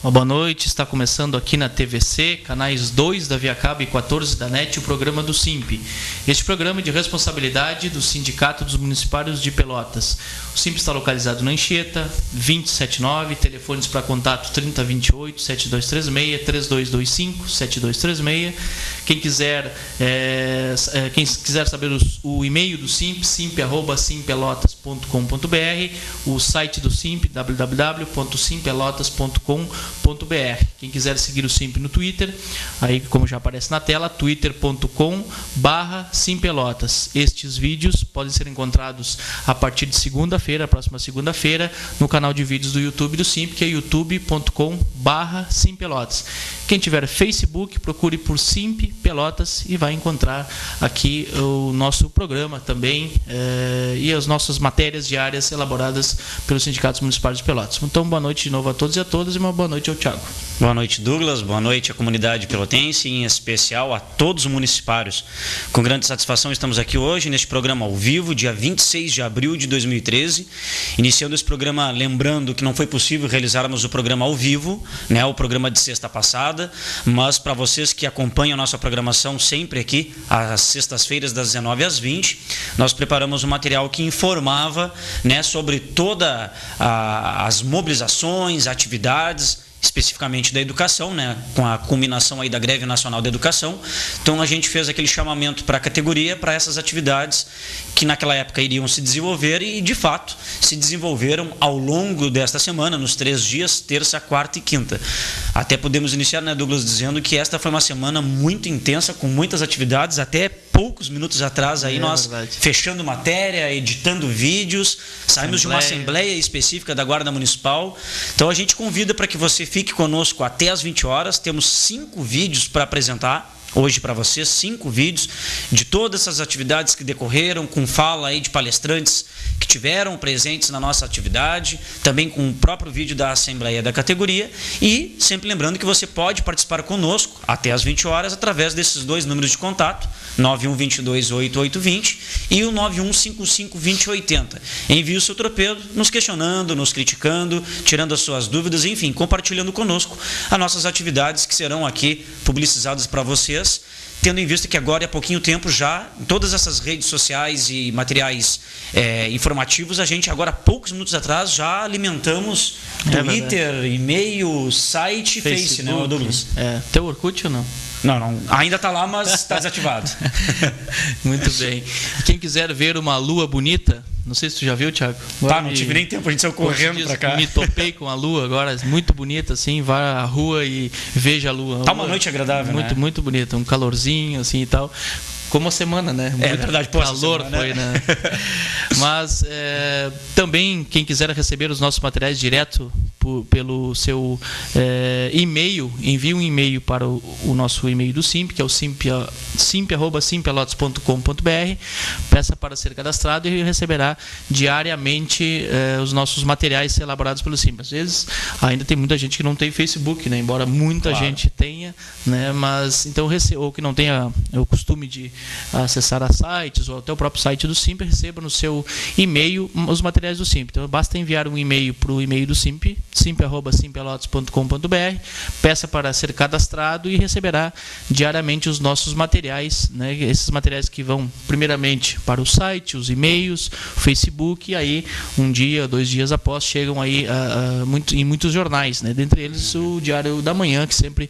Uma boa noite, está começando aqui na TVC, canais 2 da Via Cabo e 14 da NET, o programa do SIMP. Este programa é de responsabilidade do Sindicato dos Municipários de Pelotas. O SIMP está localizado na Anchieta, 279, telefones para contato 3028-7236, 3225-7236. Quem quiser saber o e-mail do SIMP, simp@simpelotas.com.br, o site do SIMP, www.simpelotas.com.br. Quem quiser seguir o SIMP no Twitter, aí como já aparece na tela, twitter.com/simpelotas. Estes vídeos podem ser encontrados a partir de segunda-feira, próxima segunda-feira, no canal de vídeos do YouTube do SIMP, que é youtube.com/simpelotas. Quem tiver Facebook, procure por SIMP Pelotas e vai encontrar aqui o nosso programa também e as nossas matérias diárias elaboradas pelos sindicatos municipais de Pelotas. Então, boa noite de novo a todos e a todas e uma boa noite ao Thiago. Boa noite, Douglas. Boa noite à comunidade pelotense e, em especial, a todos os municipários. Com grande satisfação, estamos aqui hoje neste programa ao vivo, dia 26 de abril de 2013. Iniciando esse programa, lembrando que não foi possível realizarmos o programa ao vivo, né, o programa de sexta passada, mas para vocês que acompanham a nossa programação sempre aqui, às sextas-feiras, das 19 às 20, nós preparamos um material que informava, né, sobre todas as mobilizações, atividades, especificamente da educação, né, com a culminação aí da Greve Nacional da Educação. Então a gente fez aquele chamamento para a categoria, para essas atividades que naquela época iriam se desenvolver e de fato se desenvolveram ao longo desta semana, nos 3 dias, terça, quarta e quinta. Até podemos iniciar, né, Douglas, dizendo que esta foi uma semana muito intensa, com muitas atividades, até poucos minutos atrás aí nós fechando matéria, editando vídeos, saímos de uma assembleia específica da Guarda Municipal. Então a gente convida para que você fique conosco até às 20 horas. Temos 5 vídeos para apresentar hoje para vocês, 5 vídeos de todas essas atividades que decorreram, com fala aí de palestrantes que tiveram presentes na nossa atividade, também com o próprio vídeo da Assembleia da categoria, e sempre lembrando que você pode participar conosco até às 20 horas através desses 2 números de contato, 91228820 e o 91552080. Envie o seu torpedo nos questionando, nos criticando, tirando as suas dúvidas, enfim, compartilhando conosco as nossas atividades que serão aqui publicizadas para vocês, tendo em vista que agora há pouquinho tempo já, em todas essas redes sociais e materiais informativos, a gente agora, há poucos minutos atrás, já alimentamos Twitter, e-mail, site e Face, né, Douglas? Teu Orkut ou não? Não, ainda está lá, mas está desativado. Muito bem. E quem quiser ver uma lua bonita, não sei se tu já viu, Thiago. Não tive nem tempo, a gente saiu correndo para cá. Me topei com a lua agora, muito bonita, assim, vá à rua e veja a lua. Tá uma noite agradável, muito, né? Muito bonita, um calorzinho, assim e tal. Como a semana, né? Muito verdade, calor semana, foi, né? Mas também, quem quiser receber os nossos materiais direto pelo seu e-mail, envie um e-mail para o nosso e-mail do SIMP, que é o simp@simpelotas.com.br. Peça para ser cadastrado e receberá diariamente os nossos materiais elaborados pelo SIMP. Às vezes, ainda tem muita gente que não tem Facebook, né? Embora muita gente tenha, né? Mas, então, ou que não tenha o costume de acessar a sites ou até o próprio site do SIMP, receba no seu e-mail os materiais do SIMP. Então basta enviar um e-mail para o e-mail do SIMP, simp@simpelotas.com.br, peça para ser cadastrado e receberá diariamente os nossos materiais, né? Esses materiais que vão primeiramente para o site, os e-mails, o Facebook, e aí 1 dia, 2 dias após chegam aí em muitos jornais, né? Dentre eles o Diário da Manhã, que sempre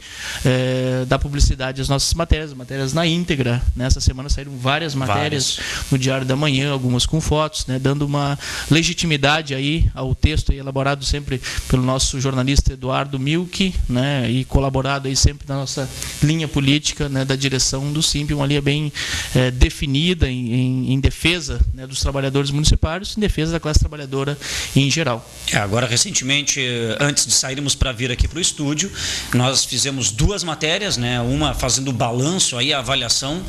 dá publicidade às nossas matérias na íntegra. Nessa semana saíram várias matérias no Diário da Manhã, algumas com fotos, né, dando uma legitimidade aí ao texto aí, elaborado sempre pelo nosso jornalista Eduardo Milk, né, e colaborado aí sempre na nossa linha política, né, da direção do SIMP, uma linha bem definida em defesa, né, dos trabalhadores municipários, em defesa da classe trabalhadora em geral. Agora, recentemente, antes de sairmos para vir aqui para o estúdio, nós fizemos 2 matérias, né, uma fazendo o balanço, aí, a avaliação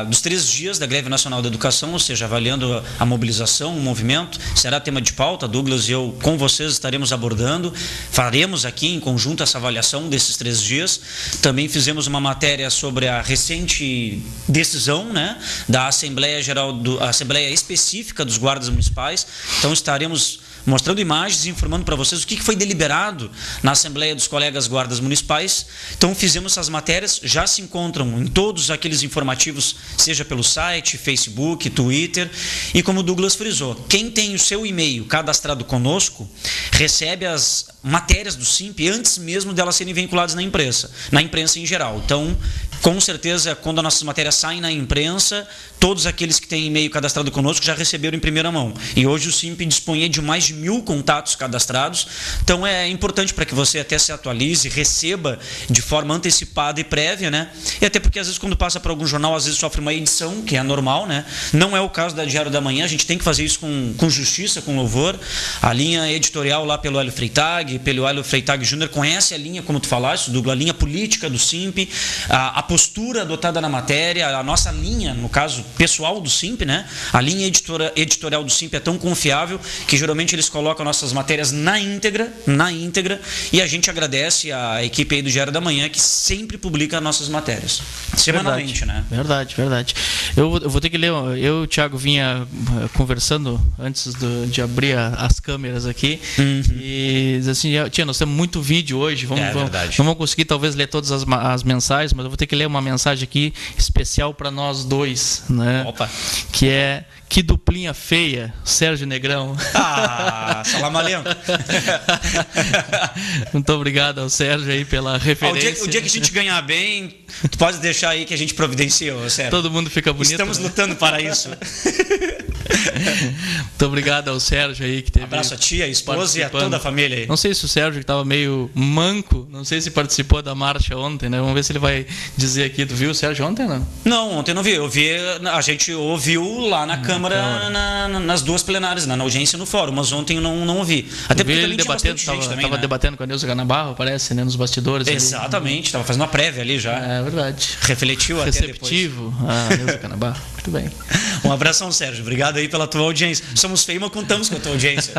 dos 3 dias da Greve Nacional da Educação, ou seja, avaliando a mobilização, o movimento. Será tema de pauta, Douglas e eu com vocês estaremos abordando, faremos aqui em conjunto essa avaliação desses 3 dias. Também fizemos uma matéria sobre a recente decisão, né, da Assembleia Específica dos Guardas Municipais. Então estaremos mostrando imagens e informando para vocês o que foi deliberado na Assembleia dos Colegas Guardas Municipais. Então fizemos essas matérias, já se encontram em todos aqueles informativos, seja pelo site, Facebook, Twitter, e como o Douglas frisou, quem tem o seu e-mail cadastrado conosco, recebe as matérias do SIMP antes mesmo delas serem vinculadas na imprensa em geral. Então, com certeza, quando as nossas matérias saem na imprensa, todos aqueles que têm e-mail cadastrado conosco já receberam em primeira mão. E hoje o SIMP dispõe de mais de 1.000 contatos cadastrados. Então é importante para que você até se atualize, receba de forma antecipada e prévia, né? E até porque às vezes quando passa por algum jornal, às vezes sofre uma edição, que é normal, né? Não é o caso da Diário da Manhã, a gente tem que fazer isso com justiça, com louvor. A linha editorial lá pelo Hélio Freitag, Júnior, conhece a linha, como tu falaste, Douglas, a linha política do SIMP, a postura adotada na matéria, a nossa linha, no caso pessoal do SIMP, né? A linha editorial do SIMP é tão confiável que geralmente eles colocam nossas matérias na íntegra, e a gente agradece a equipe aí do Diário da Manhã que sempre publica nossas matérias, semanalmente, né? Verdade. Eu vou ter que ler, eu e o Thiago vinha conversando antes de abrir as câmeras aqui, e assim, tia, nós temos muito vídeo hoje, não vamos conseguir talvez ler todas as mensagens, mas eu vou ter que ler uma mensagem aqui especial para nós dois, né? Opa. Que é: que duplinha feia, Sérgio Negrão. Salam aleikum. Muito obrigado ao Sérgio aí pela referência. O dia que a gente ganhar bem, tu pode deixar aí que a gente providencia, Sérgio. Todo mundo fica bonito. Estamos lutando para isso. Muito obrigado ao Sérgio aí que teve. Abraço a tia, a esposa e a toda a família aí. Não sei se o Sérgio, que estava meio manco, não sei se participou da marcha ontem, né? Vamos ver se ele vai dizer aqui. Tu viu o Sérgio ontem, não? Não, ontem não vi. A gente ouviu lá na Câmara, nas duas plenárias, na audiência e no fórum, mas ontem eu não ouvi. Até porque ele debatendo, estava debatendo com a Nilza Canabarro, parece, né? Nos bastidores. Exatamente, estava fazendo uma prévia ali já. É verdade. Refletiu receptivo até depois. a Nilza Canabarro. Muito bem. Um abração, Sérgio. Obrigado aí pela tua audiência. Somos feios, mas contamos com a tua audiência.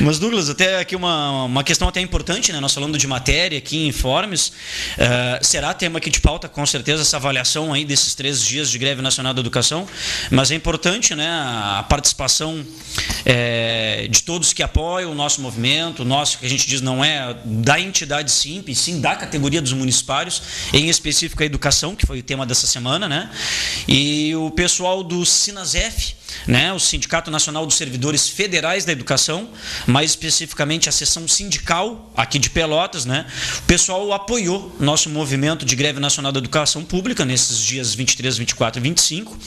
Mas, Douglas, até aqui uma questão até importante, né? Nós falando de matéria aqui em informes, será tema aqui de pauta, com certeza, essa avaliação aí desses 3 dias de greve nacional da educação, mas é importante, né, a participação de todos que apoiam o nosso movimento, o nosso, que a gente diz, não é da entidade SIMP, sim da categoria dos municipários, em específico a educação, que foi o tema dessa semana, né? E o pessoal do SINASEF, né, o Sindicato Nacional dos Servidores Federais da Educação, mais especificamente a seção sindical aqui de Pelotas, né, o pessoal apoiou nosso movimento de greve nacional da educação pública nesses dias 23, 24 e 25,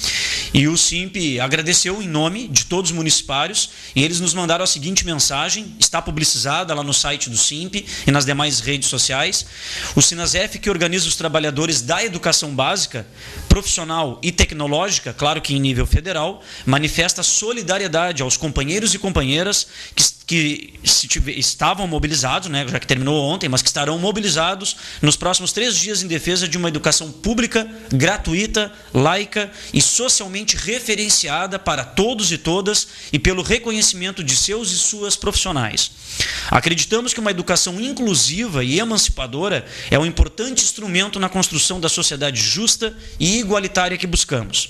e o SIMP agradeceu em nome de todos os municipários, e eles nos mandaram a seguinte mensagem, está publicizada lá no site do SIMP e nas demais redes sociais: o SINASEF, que organiza os trabalhadores da educação básica, profissional e tecnológica, claro que em nível federal, manifesta solidariedade aos companheiros e companheiras que estavam mobilizados, né, já que terminou ontem, mas que estarão mobilizados nos próximos 3 dias em defesa de uma educação pública, gratuita, laica e socialmente referenciada para todos e todas e pelo reconhecimento de seus e suas profissionais. Acreditamos que uma educação inclusiva e emancipadora é um importante instrumento na construção da sociedade justa e igualitária que buscamos.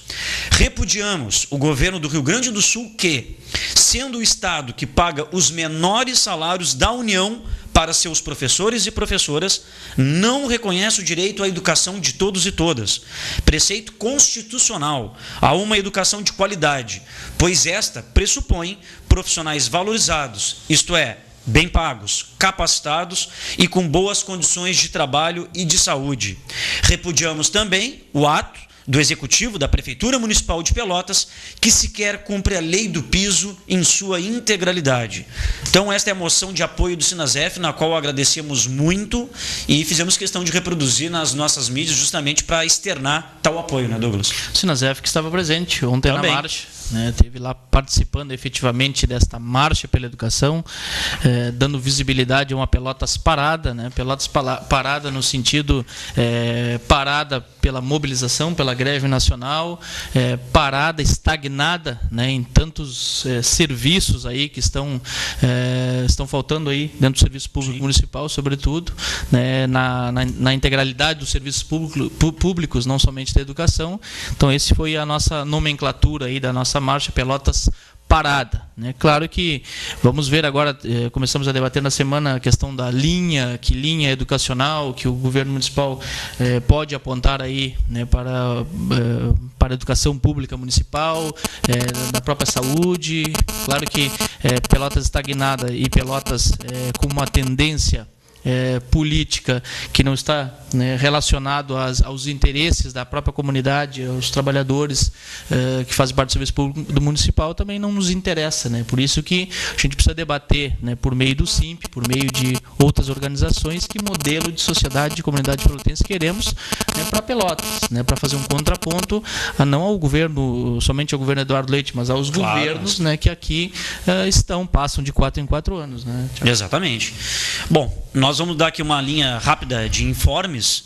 Repudiamos o governo do Rio Grande do Sul que, sendo o Estado que paga os menores salários da União para seus professores e professoras, não reconhece o direito à educação de todos e todas, preceito constitucional, a uma educação de qualidade, pois esta pressupõe profissionais valorizados, isto é, bem pagos, capacitados e com boas condições de trabalho e de saúde. Repudiamos também o ato do Executivo da Prefeitura Municipal de Pelotas, que sequer cumpre a lei do piso em sua integralidade. Então, esta é a moção de apoio do SINASEF, na qual agradecemos muito e fizemos questão de reproduzir nas nossas mídias justamente para externar tal apoio, né, Douglas? O SINASEF que estava presente ontem também na marcha, né, teve lá participando efetivamente desta marcha pela educação, dando visibilidade a uma Pelotas parada, né, Pelotas parada no sentido parada pela mobilização, pela greve nacional, parada, estagnada, né, em tantos serviços aí que estão faltando aí dentro do serviço público municipal, sobretudo, né, na integralidade dos serviços públicos, não somente da educação. Então, esse foi a nossa nomenclatura aí da nossa marcha Pelotas parada, né? Claro que vamos ver agora, começamos a debater na semana a questão da linha, que linha educacional que o governo municipal pode apontar aí, né, para a educação pública municipal, da própria saúde. Claro que Pelotas estagnada e Pelotas com uma tendência política que não está, né, relacionado aos interesses da própria comunidade, aos trabalhadores que fazem parte do serviço público do municipal, também não nos interessa, né? Por isso que a gente precisa debater, né, por meio do SIMP, por meio de outras organizações, que modelo de sociedade, de comunidade pelotense queremos, né, para Pelotas, né, para fazer um contraponto não ao governo, somente ao governo Eduardo Leite, mas aos governos, né, que aqui passam de 4 em 4 anos, né, Thiago? Exatamente. Bom, nós vamos dar aqui uma linha rápida de informes.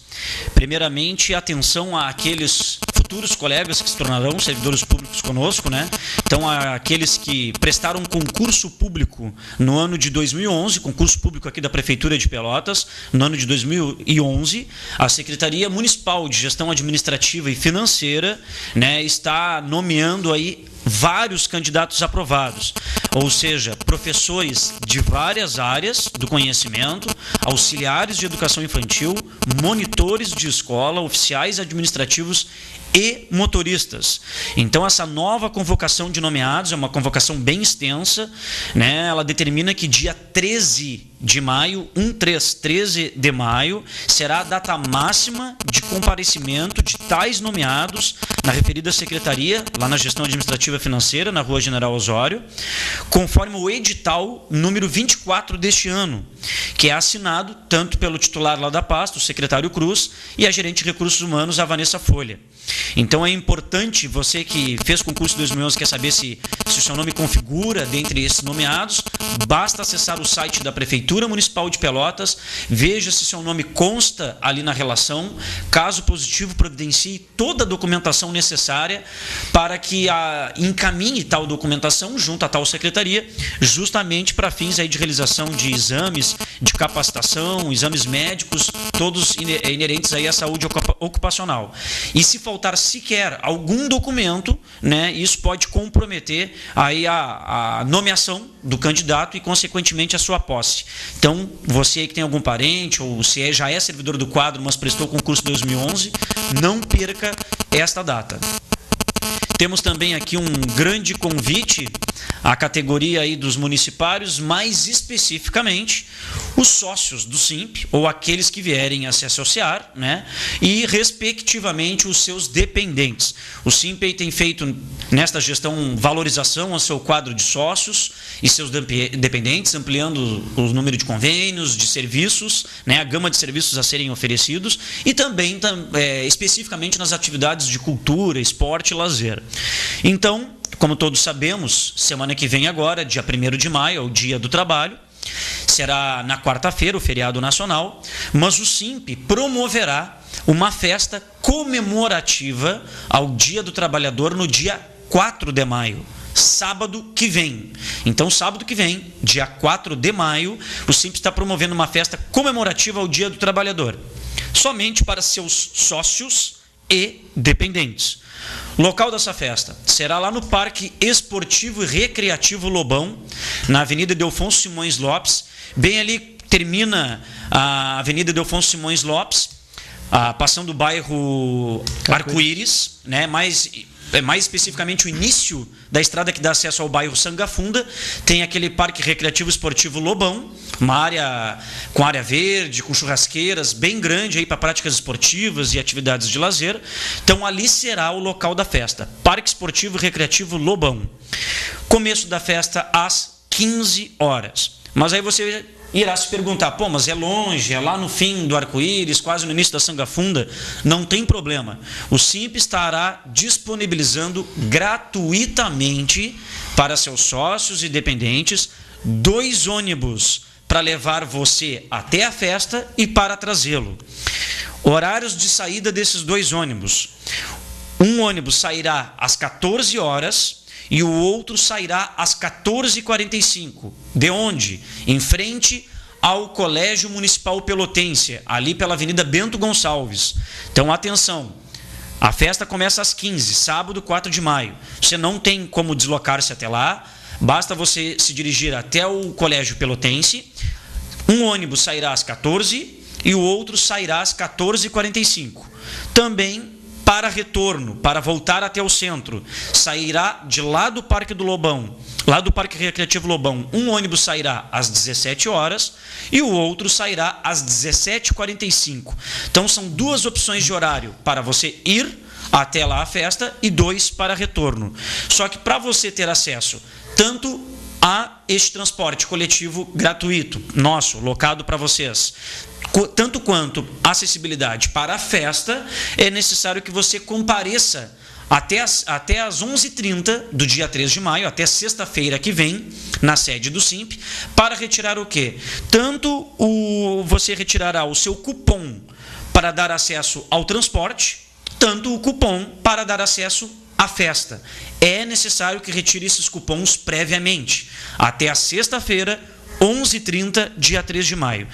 Primeiramente, atenção àqueles futuros colegas que se tornarão servidores públicos conosco, né? Então, aqueles que prestaram concurso público no ano de 2011, concurso público aqui da Prefeitura de Pelotas, no ano de 2011, a Secretaria Municipal de Gestão Administrativa e Financeira, né, está nomeando aí vários candidatos aprovados, ou seja, professores de várias áreas do conhecimento, auxiliares de educação infantil, monitores de escola, oficiais administrativos e motoristas. Então, essa nova convocação de nomeados é uma convocação bem extensa, né? Ela determina que dia 13 de maio, 13 de maio, será a data máxima de comparecimento de tais nomeados na referida secretaria, lá na Gestão Administrativa Financeira, na Rua General Osório, conforme o edital número 24 deste ano, que é assinado tanto pelo titular lá da pasta, o secretário Cruz, e a gerente de recursos humanos, a Vanessa Folha. Então é importante, você que fez concurso em 2011, quer saber se o seu nome configura dentre esses nomeados, basta acessar o site da Prefeitura Municipal de Pelotas, veja se seu nome consta ali na relação, caso positivo, providencie toda a documentação necessária para que encaminhe tal documentação junto a tal secretaria, justamente para fins aí de realização de exames, de capacitação, exames médicos, todos inerentes aí à saúde ocupacional. E se faltar sequer algum documento, né, isso pode comprometer aí a nomeação do candidato e, consequentemente, a sua posse. Então, você aí que tem algum parente ou se já é servidor do quadro, mas prestou concurso em 2011, não perca esta data. Temos também aqui um grande convite à categoria aí dos municipários, mais especificamente os sócios do SIMP, ou aqueles que vierem a se associar, né? E, respectivamente, os seus dependentes. O SIMP aí tem feito, nesta gestão, valorização ao seu quadro de sócios e seus dependentes, ampliando o número de convênios, de serviços, né? A gama de serviços a serem oferecidos, e também, especificamente, nas atividades de cultura, esporte e lazer. Então, como todos sabemos, semana que vem agora, dia 1º de maio, é o Dia do Trabalho, será na quarta-feira, o feriado nacional, mas o SIMP promoverá uma festa comemorativa ao Dia do Trabalhador no dia 4 de maio, sábado que vem. Então, sábado que vem, dia 4 de maio, o SIMP está promovendo uma festa comemorativa ao Dia do Trabalhador, somente para seus sócios e dependentes. Local dessa festa será lá no Parque Esportivo e Recreativo Lobão, na Avenida Delfonso Simões Lopes. Bem ali termina a Avenida Delfonso Simões Lopes, passando o bairro Arco-Íris, né? Mais especificamente o início da estrada que dá acesso ao bairro Sangafunda, tem aquele Parque Recreativo Esportivo Lobão, uma área com área verde, com churrasqueiras, bem grande aí para práticas esportivas e atividades de lazer. Então ali será o local da festa, Parque Esportivo e Recreativo Lobão. Começo da festa às 15 horas. Mas aí você irá se perguntar, pô, mas é longe, é lá no fim do Arco-Íris, quase no início da Sangafunda. Não tem problema. O SIMP estará disponibilizando gratuitamente para seus sócios e dependentes 2 ônibus para levar você até a festa e para trazê-lo. Horários de saída desses 2 ônibus. Um ônibus sairá às 14 horas e o outro sairá às 14h45. De onde? Em frente ao Colégio Municipal Pelotense, ali pela Avenida Bento Gonçalves. Então, atenção, A festa começa às 15, sábado, 4 de maio. Você não tem como deslocar-se até lá, basta você se dirigir até o Colégio Pelotense. Um ônibus sairá às 14 e o outro sairá às 14h45. Também para retorno, para voltar até o centro, sairá de lá do Parque do Lobão, lá do Parque Recreativo Lobão, um ônibus sairá às 17 horas e o outro sairá às 17h45. Então são duas opções de horário para você ir até lá a festa e 2 para retorno. Só que para você ter acesso tanto a este transporte coletivo gratuito, nosso, locado para vocês, tanto quanto acessibilidade para a festa, é necessário que você compareça até as 11h30 do dia 3 de maio, até sexta-feira que vem, na sede do Simp, para retirar o quê? Tanto você retirará o seu cupom para dar acesso ao transporte, tanto o cupom para dar acesso à festa. É necessário que retire esses cupons previamente, até a sexta-feira, 11h30, dia 3 de maio.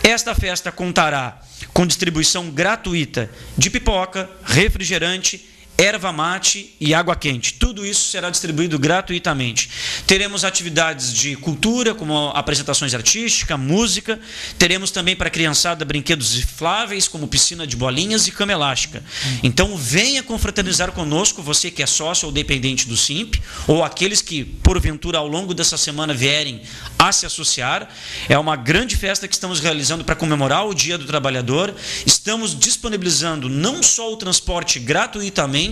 Esta festa contará com distribuição gratuita de pipoca, refrigerante, erva mate e água quente. Tudo isso será distribuído gratuitamente. Teremos atividades de cultura, como apresentações artísticas, música. Teremos também para a criançada brinquedos infláveis, como piscina de bolinhas e cama elástica. Então venha confraternizar conosco, você que é sócio ou dependente do Simp, ou aqueles que, porventura, ao longo dessa semana vierem a se associar. É uma grande festa que estamos realizando para comemorar o Dia do Trabalhador. Estamos disponibilizando não só o transporte gratuitamente,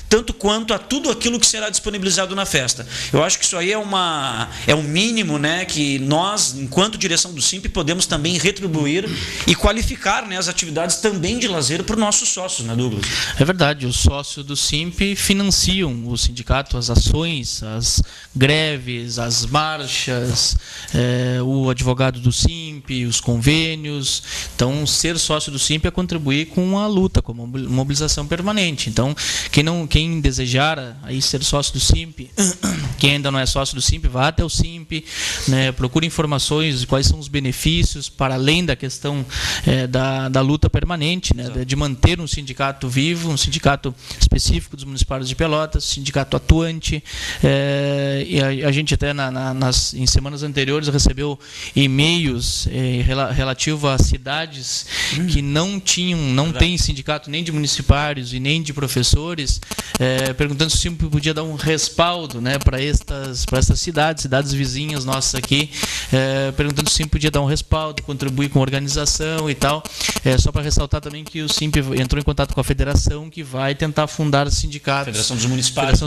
tanto quanto a tudo aquilo que será disponibilizado na festa. Eu acho que isso aí é um mínimo, né, que nós, enquanto direção do Simp, podemos também retribuir e qualificar, né, as atividades também de lazer para os nossos sócios, né, Douglas? É verdade, os sócios do Simp financiam o sindicato, as ações, as greves, as marchas, o advogado do Simp, os convênios. Então, ser sócio do Simp é contribuir com a luta, com a mobilização permanente. Então, quem desejar aí ser sócio do Simp, quem ainda não é sócio do Simp, vá até o Simp, né, procure informações de quais são os benefícios, para além da questão da luta permanente, né, de manter um sindicato vivo, um sindicato específico dos municipários de Pelotas, sindicato atuante. E a gente até em semanas anteriores recebeu e-mails relativo a cidades que não têm sindicato nem de municipários e nem de professores, perguntando se o Simp podia dar um respaldo, né, para estas cidades vizinhas nossas aqui, perguntando se o Simp podia dar um respaldo, contribuir com a organização e tal. Só para ressaltar também que o Simp entrou em contato com a federação, que vai tentar fundar sindicatos. Federação dos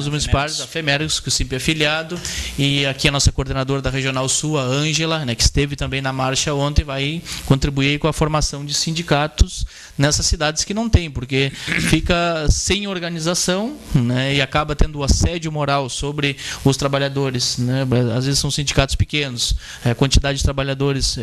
Municipários, a FEMERGS, que o Simp é afiliado, e aqui a nossa coordenadora da Regional Sul, a Ângela, né, que esteve também na marcha ontem, vai contribuir com a formação de sindicatos nessas cidades que não tem, porque fica sem organização, né, e acaba tendo assédio moral sobre os trabalhadores, né. Às vezes são sindicatos pequenos, a quantidade de trabalhadores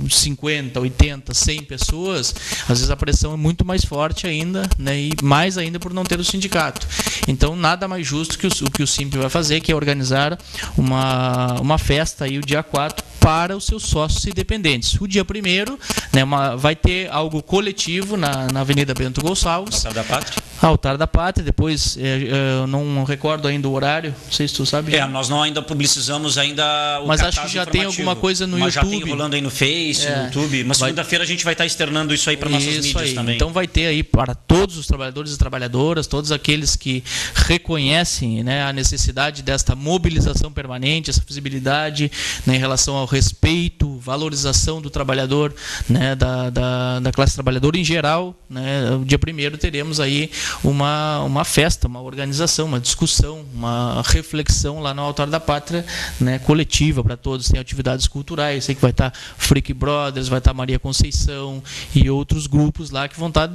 50, 80, 100 pessoas, às vezes a pressão é muito mais forte ainda, né, e mais ainda por não ter o sindicato. Então, nada mais justo que o que o Simp vai fazer, que é organizar uma festa aí o dia 4 para os seus sócios e dependentes. O dia 1º, né, vai ter algo coletivo na Avenida Bento Gonçalves. Altar da Pátria. Altar da Pátria. Depois, eu não recordo ainda o horário, não sei se tu sabe. Nós não ainda publicizamos ainda o mas acho que já tem alguma coisa no YouTube. Já tem rolando aí no Face, no YouTube. Mas segunda-feira a gente vai estar externando isso aí para nossas mídias também. Então vai ter aí para todos os trabalhadores e trabalhadoras, todos aqueles que reconhecem, né, a necessidade desta mobilização permanente, essa visibilidade, né, em relação ao respeito, valorização do trabalhador, né, da classe trabalhadora em geral, né. O dia 1º teremos aí uma festa, uma organização, uma discussão, uma reflexão lá no Altar da Pátria, né, coletiva para todos. Tem atividades culturais, sei que vai estar Freak Brothers, vai estar Maria Conceição e outros grupos lá que vão estar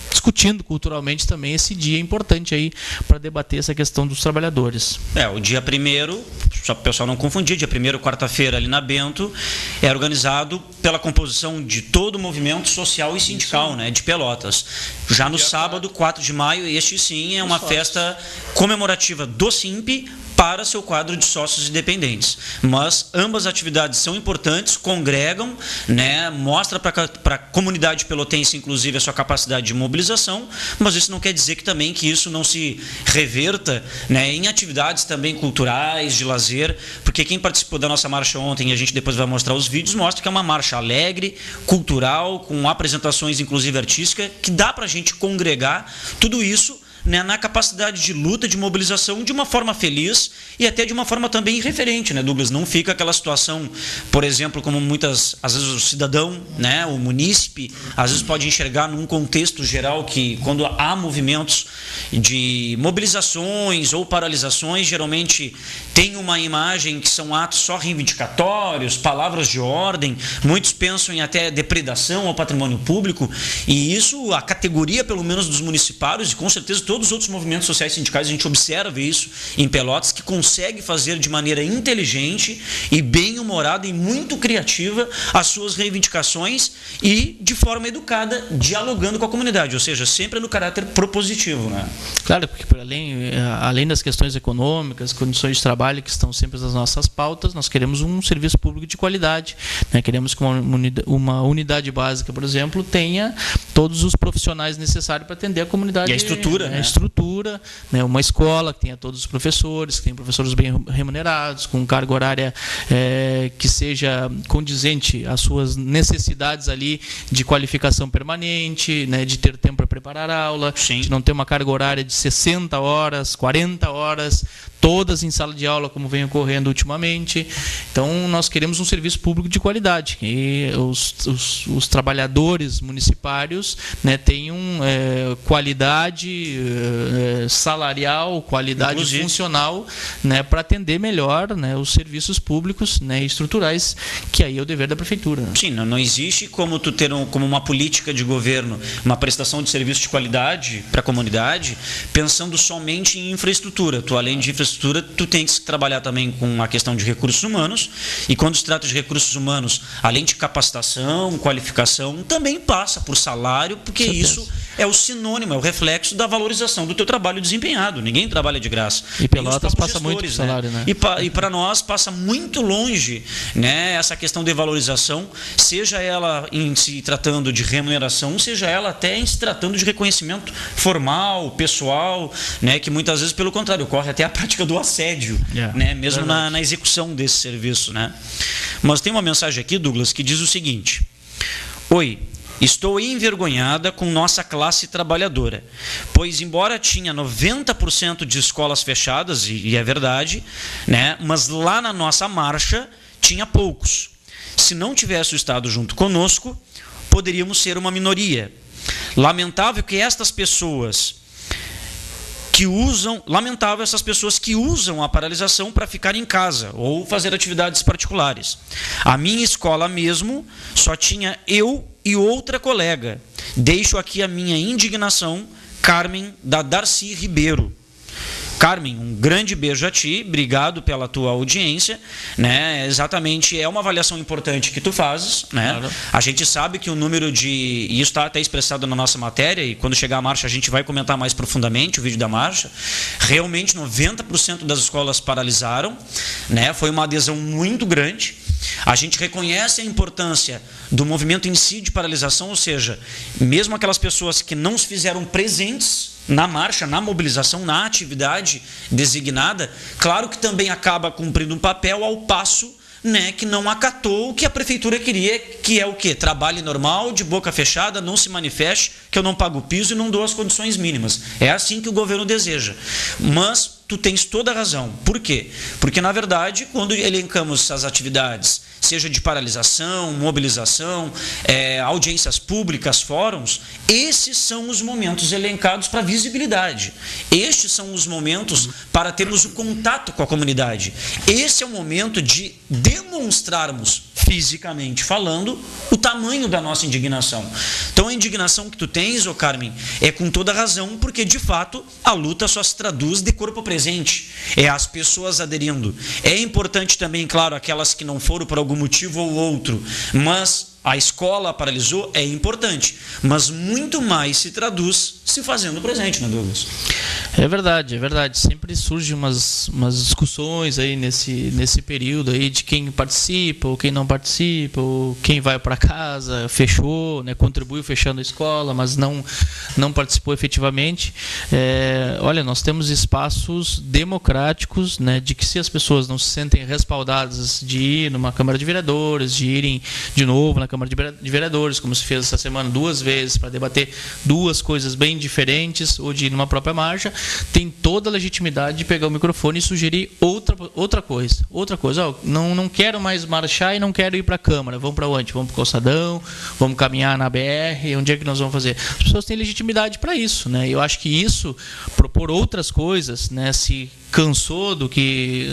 discutindo culturalmente também esse dia importante aí para debater essa questão dos trabalhadores. O dia 1º, só para o pessoal não confundir, dia 1º, quarta-feira, ali na Bento, é organizado pela composição de todo o movimento social e sindical, né, de Pelotas. Já no sábado, 4 de maio, este sim é uma festa comemorativa do Simp para seu quadro de sócios e dependentes. Mas ambas atividades são importantes, congregam, né, mostra para a comunidade pelotense, inclusive, a sua capacidade de mobilização, mas isso não quer dizer que isso não se reverta, né, em atividades também culturais, de lazer, porque quem participou da nossa marcha ontem, e a gente depois vai mostrar os vídeos, mostra que é uma marcha alegre, cultural, com apresentações, inclusive artísticas, que dá para a gente congregar tudo isso, né, na capacidade de luta, de mobilização, de uma forma feliz e até de uma forma também irreferente, né, Douglas? Não fica aquela situação, por exemplo, como muitas, às vezes o cidadão, né, o munícipe, às vezes pode enxergar num contexto geral que quando há movimentos de mobilizações ou paralisações, geralmente tem uma imagem que são atos só reivindicatórios, palavras de ordem, muitos pensam em até depredação ao patrimônio público, e isso, a categoria, pelo menos dos municipários, e com certeza todos os outros movimentos sociais e sindicais, a gente observa isso em Pelotas, que consegue fazer de maneira inteligente e bem-humorada e muito criativa as suas reivindicações e de forma educada, dialogando com a comunidade, ou seja, sempre no caráter propositivo, né? Claro, porque além das questões econômicas, condições de trabalho que estão sempre nas nossas pautas, nós queremos um serviço público de qualidade, né? Queremos que uma unidade básica, por exemplo, tenha todos os profissionais necessários para atender a comunidade. E a estrutura, né? A estrutura, né? Uma escola que tenha todos os professores, que tenha professores bem remunerados, com carga horária que seja condizente às suas necessidades ali de qualificação permanente, né? De ter tempo para preparar a aula, Sim. de não ter uma carga horária de 60 horas, 40 horas, todas em sala de aula, como vem ocorrendo ultimamente. Então, nós queremos um serviço público de qualidade. E os trabalhadores municipários, né, tenham qualidade salarial, qualidade inclusive funcional, né, para atender melhor, né, os serviços públicos, né, estruturais, que aí é o dever da prefeitura. Sim, não existe como tu ter como uma política de governo, uma prestação de serviço de qualidade para a comunidade, pensando somente em infraestrutura. Tu, além de infraestrutura, tu tem que trabalhar também com a questão de recursos humanos, e quando se trata de recursos humanos, além de capacitação, qualificação, também passa por salário, porque isso é o sinônimo, é o reflexo da valorização do teu trabalho desempenhado. Ninguém trabalha de graça. E Pelotas passa muito por salário, né? E para nós passa muito longe, né, essa questão de valorização, seja ela em se tratando de remuneração, seja ela até em se tratando de reconhecimento formal, pessoal, né, que muitas vezes, pelo contrário, ocorre até a prática do assédio, né, mesmo na execução desse serviço, né? Mas tem uma mensagem aqui, Douglas, que diz o seguinte: Oi, estou envergonhada com nossa classe trabalhadora, pois embora tinha 90% de escolas fechadas, e é verdade, né, mas lá na nossa marcha tinha poucos. Se não tivesse o Estado junto conosco, poderíamos ser uma minoria. Lamentável essas pessoas que usam a paralisação para ficar em casa ou fazer atividades particulares. A minha escola mesmo só tinha eu e outra colega. Deixo aqui a minha indignação, Carmen, da Darcy Ribeiro. Carmen, um grande beijo a ti, obrigado pela tua audiência, né? Exatamente, é uma avaliação importante que tu fazes, né? Claro. A gente sabe que o número e isso está até expressado na nossa matéria, e quando chegar a marcha a gente vai comentar mais profundamente o vídeo da marcha. Realmente 90% das escolas paralisaram, né? Foi uma adesão muito grande. A gente reconhece a importância do movimento em si de paralisação, ou seja, mesmo aquelas pessoas que não se fizeram presentes na marcha, na mobilização, na atividade designada, claro que também acaba cumprindo um papel ao passo, né, que não acatou o que a prefeitura queria, que é o quê? Trabalhe normal, de boca fechada, não se manifeste, que eu não pago o piso e não dou as condições mínimas. É assim que o governo deseja. Mas tu tens toda a razão. Por quê? Porque, na verdade, quando elencamos as atividades, seja de paralisação, mobilização, audiências públicas, fóruns, esses são os momentos elencados para visibilidade. Estes são os momentos para termos o contato com a comunidade. Esse é o momento de demonstrarmos, fisicamente falando, o tamanho da nossa indignação. Então, a indignação que tu tens, ô Carmen, é com toda razão, porque, de fato, a luta só se traduz de corpo presente. É as pessoas aderindo. É importante também, claro, aquelas que não foram por algum motivo ou outro, mas a escola paralisou, é importante, mas muito mais se traduz se fazendo presente, né, Douglas? É verdade, é verdade. Sempre surgem umas discussões aí nesse período aí de quem participa ou quem não participa, ou quem vai para casa, fechou, né, contribuiu fechando a escola, mas não participou efetivamente. Olha, nós temos espaços democráticos, né, de que se as pessoas não se sentem respaldadas de ir numa Câmara de Vereadores, de irem de novo na Câmara de Vereadores, como se fez essa semana 2 vezes para debater 2 coisas bem diferentes, ou de ir numa própria marcha, tem toda a legitimidade de pegar o microfone e sugerir outra coisa. Ó, não quero mais marchar e não quero ir para a Câmara. Vamos para onde? Vamos para o Calçadão, vamos caminhar na BR, onde é que nós vamos fazer? As pessoas têm legitimidade para isso, né? Eu acho que isso, propor outras coisas, né, se cansou do que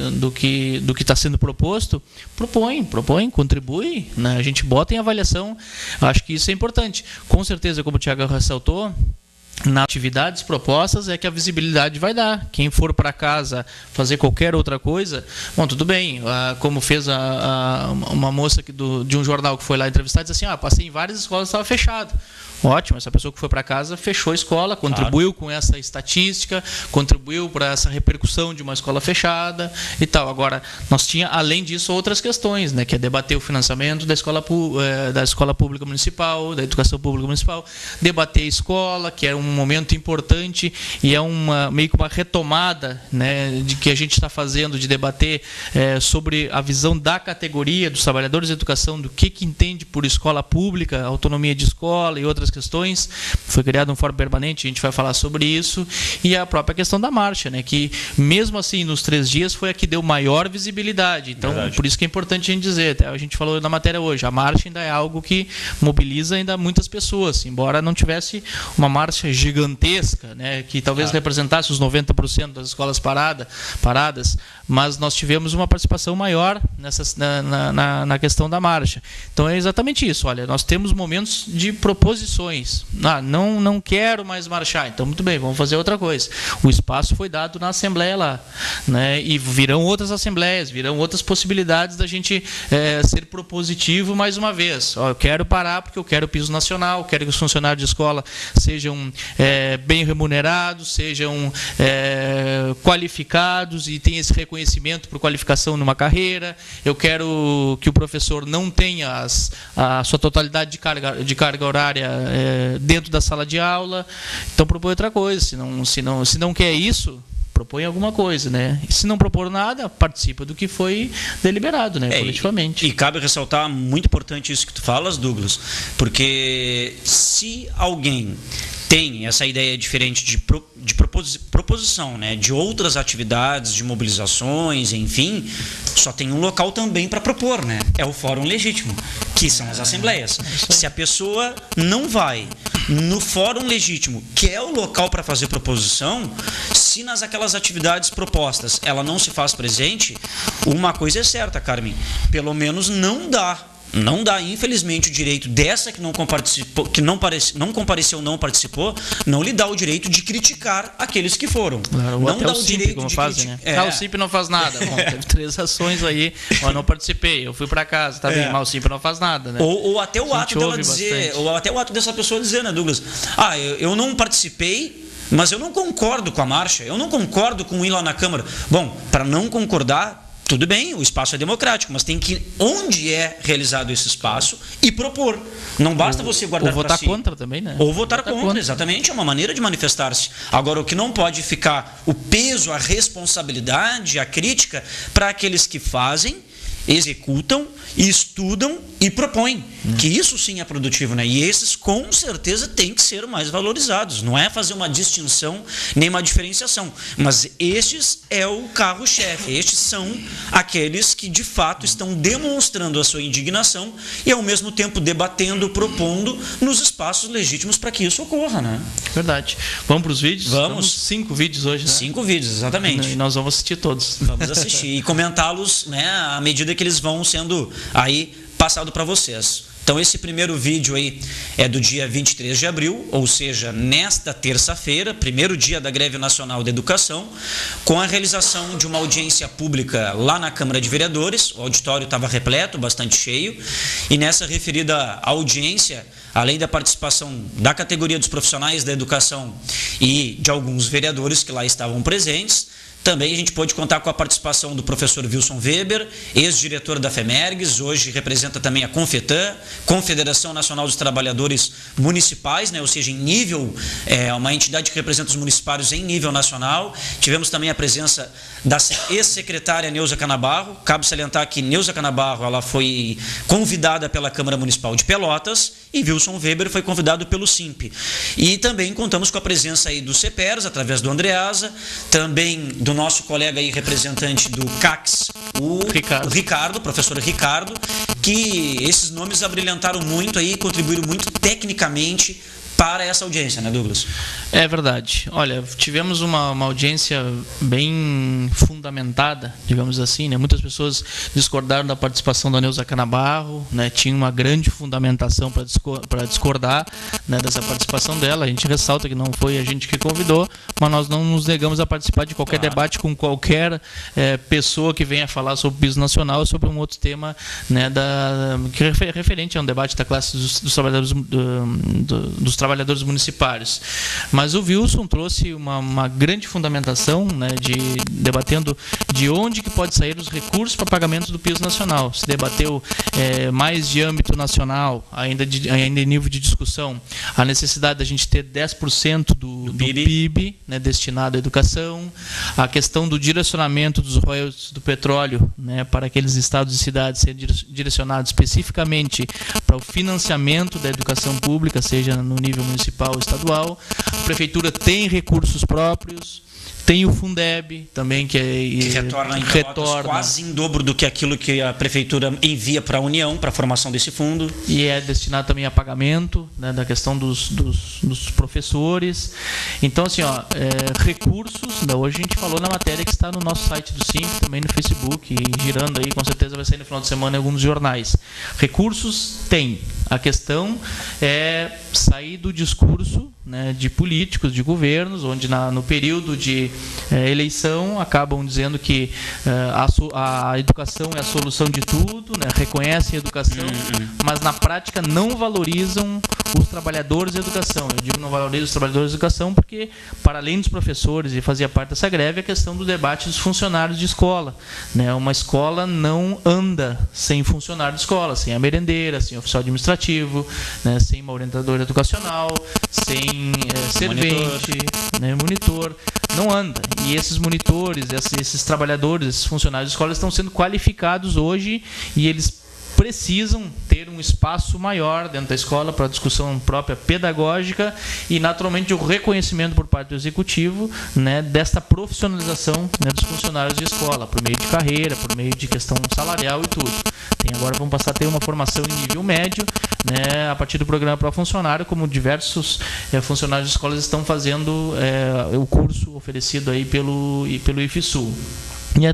está sendo proposto, propõe, contribui, né? A gente bota em avaliação. Acho que isso é importante. Com certeza, como o Thiago ressaltou, nas atividades propostas é que a visibilidade vai dar. Quem for para casa fazer qualquer outra coisa, bom, tudo bem. Como fez uma moça de um jornal que foi lá entrevistar, disse assim, passei em várias escolas e estava fechado. Ótimo, essa pessoa que foi para casa fechou a escola, contribuiu com essa estatística, contribuiu para essa repercussão de uma escola fechada e tal. Agora, nós tínhamos, além disso, outras questões, né, que é debater o financiamento da escola pública municipal, da educação pública municipal, debater a escola, que é um momento importante e é meio que uma retomada, né, de que a gente está fazendo, de debater sobre a visão da categoria dos trabalhadores de educação, do que entende por escola pública, autonomia de escola e outras questões. Foi criado um fórum permanente, a gente vai falar sobre isso, e a própria questão da marcha, né, que mesmo assim nos 3 dias foi a que deu maior visibilidade. Então, por isso que é importante a gente dizer, até a gente falou na matéria hoje, a marcha ainda é algo que mobiliza ainda muitas pessoas, embora não tivesse uma marcha gigantesca, né, que talvez representasse os 90% das escolas paradas, mas nós tivemos uma participação maior na questão da marcha. Então é exatamente isso. Olha, nós temos momentos de proposições. Não quero mais marchar, então muito bem, vamos fazer outra coisa. O espaço foi dado na Assembleia lá, né, e virão outras assembleias, virão outras possibilidades da gente ser propositivo mais uma vez. Eu quero parar porque eu quero piso nacional, quero que os funcionários de escola sejam bem remunerados, sejam qualificados e tenham esse reconhecimento por qualificação numa carreira. Eu quero que o professor não tenha a sua totalidade de carga horária dentro da sala de aula. Então propõe outra coisa. Se não quer isso, propõe alguma coisa, né? E se não propor nada, participa do que foi deliberado, né, coletivamente. E cabe ressaltar, muito importante isso que tu falas, Douglas, porque se alguém tem essa ideia diferente de proposição, né, de outras atividades, de mobilizações, enfim, só tem um local também para propor, né? É o fórum legítimo, que são as assembleias. Se a pessoa não vai no fórum legítimo, que é o local para fazer proposição, se nas aquelas atividades propostas ela não se faz presente, uma coisa é certa, Carmen, pelo menos não dá, infelizmente, o direito dessa que não compareceu, não participou, não lhe dá o direito de criticar aqueles que foram. Claro, não dá o CIMP, direito como de fazem, né? O CIMP não faz nada. Bom, teve 3 ações aí, eu não participei, eu fui para casa, tá bem, mas o CIMP não faz nada, né? Ou até o ato dela dizer, ou até o ato dessa pessoa dizer, né, Douglas? Eu não participei, mas eu não concordo com a marcha, eu não concordo com ir lá na Câmara. Bom, para não concordar, tudo bem, o espaço é democrático, mas tem que ir onde é realizado esse espaço e propor. Não basta você guardar para si. Ou votar contra também, né? Ou votar contra, exatamente, é uma maneira de manifestar-se. Agora, o que não pode ficar, o peso, a responsabilidade, a crítica para aqueles que fazem, executam, estudam e propõem. Que isso sim é produtivo, né? E esses com certeza têm que ser mais valorizados. Não é fazer uma distinção nem uma diferenciação. Mas estes é o carro-chefe. Estes são aqueles que de fato estão demonstrando a sua indignação e ao mesmo tempo debatendo, propondo nos espaços legítimos para que isso ocorra, né? Verdade. Vamos para os vídeos? Vamos. 5 vídeos hoje, né? 5 vídeos, exatamente. E nós vamos assistir todos. Vamos assistir e comentá-los, né, à medida que eles vão sendo aí passado para vocês. Então esse primeiro vídeo aí é do dia 23 de abril, ou seja, nesta terça-feira, primeiro dia da greve nacional da educação, com a realização de uma audiência pública lá na Câmara de Vereadores. O auditório estava repleto, bastante cheio, e nessa referida audiência, além da participação da categoria dos profissionais da educação e de alguns vereadores que lá estavam presentes, também a gente pôde contar com a participação do professor Wilson Weber, ex-diretor da FEMERGS, hoje representa também a CONFETAN, Confederação Nacional dos Trabalhadores Municipais, né, ou seja, em nível, uma entidade que representa os municipários em nível nacional. Tivemos também a presença da ex-secretária Neuza Canabarro. Cabe salientar que Neuza Canabarro ela foi convidada pela Câmara Municipal de Pelotas e Wilson Weber foi convidado pelo SIMP. E também contamos com a presença aí do CEPERS, através do Andreasa, também do nosso colega aí, representante do CACS, o Ricardo, professor Ricardo, que esses nomes abrilhantaram muito aí, contribuíram muito tecnicamente para essa audiência, né, Douglas? É verdade. Olha, tivemos uma audiência bem fundamentada, digamos assim, né? Muitas pessoas discordaram da participação da Neuza Canabarro, né? Tinha uma grande fundamentação para discordar, né, dessa participação dela. A gente ressalta que não foi a gente que convidou, mas nós não nos negamos a participar de qualquer debate com qualquer pessoa que venha falar sobre o piso nacional ou sobre um outro tema, né, que é referente a um debate da classe dos trabalhadores dos trabalhadores municipários. Mas o Wilson trouxe uma grande fundamentação, né, debatendo de onde que pode sair os recursos para pagamento do piso nacional. Se debateu mais de âmbito nacional, ainda em nível de discussão, a necessidade da gente ter 10% do PIB, né, destinado à educação, a questão do direcionamento dos royalties do petróleo, né, para aqueles estados e cidades ser direcionados especificamente para o financiamento da educação pública, seja no nível municipal ou estadual. A prefeitura tem recursos próprios, tem o Fundeb também, que retorna quase em dobro do que aquilo que a prefeitura envia para a União, para a formação desse fundo. E é destinado também a pagamento, né, da questão dos professores. Então, assim, recursos, hoje a gente falou na matéria que está no nosso site do SIMP, também no Facebook, e girando aí, com certeza vai sair no final de semana em alguns jornais. Recursos tem. A questão é sair do discurso, né, de políticos, de governos, onde no período de eleição acabam dizendo que a educação é a solução de tudo, né, reconhecem a educação, mas na prática não valorizam os trabalhadores da educação. Eu digo não valorizam os trabalhadores da educação porque, para além dos professores, e fazia parte dessa greve, a questão do debate dos funcionários de escola, né? Uma escola não anda sem funcionário de escola, sem a merendeira, sem oficial administrativo, né, sem uma orientadora educacional, sem servente, monitor, não anda. E esses monitores, esses trabalhadores, esses funcionários de escola estão sendo qualificados hoje e eles precisam ter um espaço maior dentro da escola para a discussão própria pedagógica e, naturalmente, o reconhecimento por parte do executivo, né, desta profissionalização, né, dos funcionários de escola, por meio de carreira, por meio de questão salarial e tudo. Agora vamos passar a ter uma formação em nível médio, né, a partir do programa Pro Funcionário, como diversos funcionários de escolas estão fazendo o curso oferecido aí pelo IFSU. E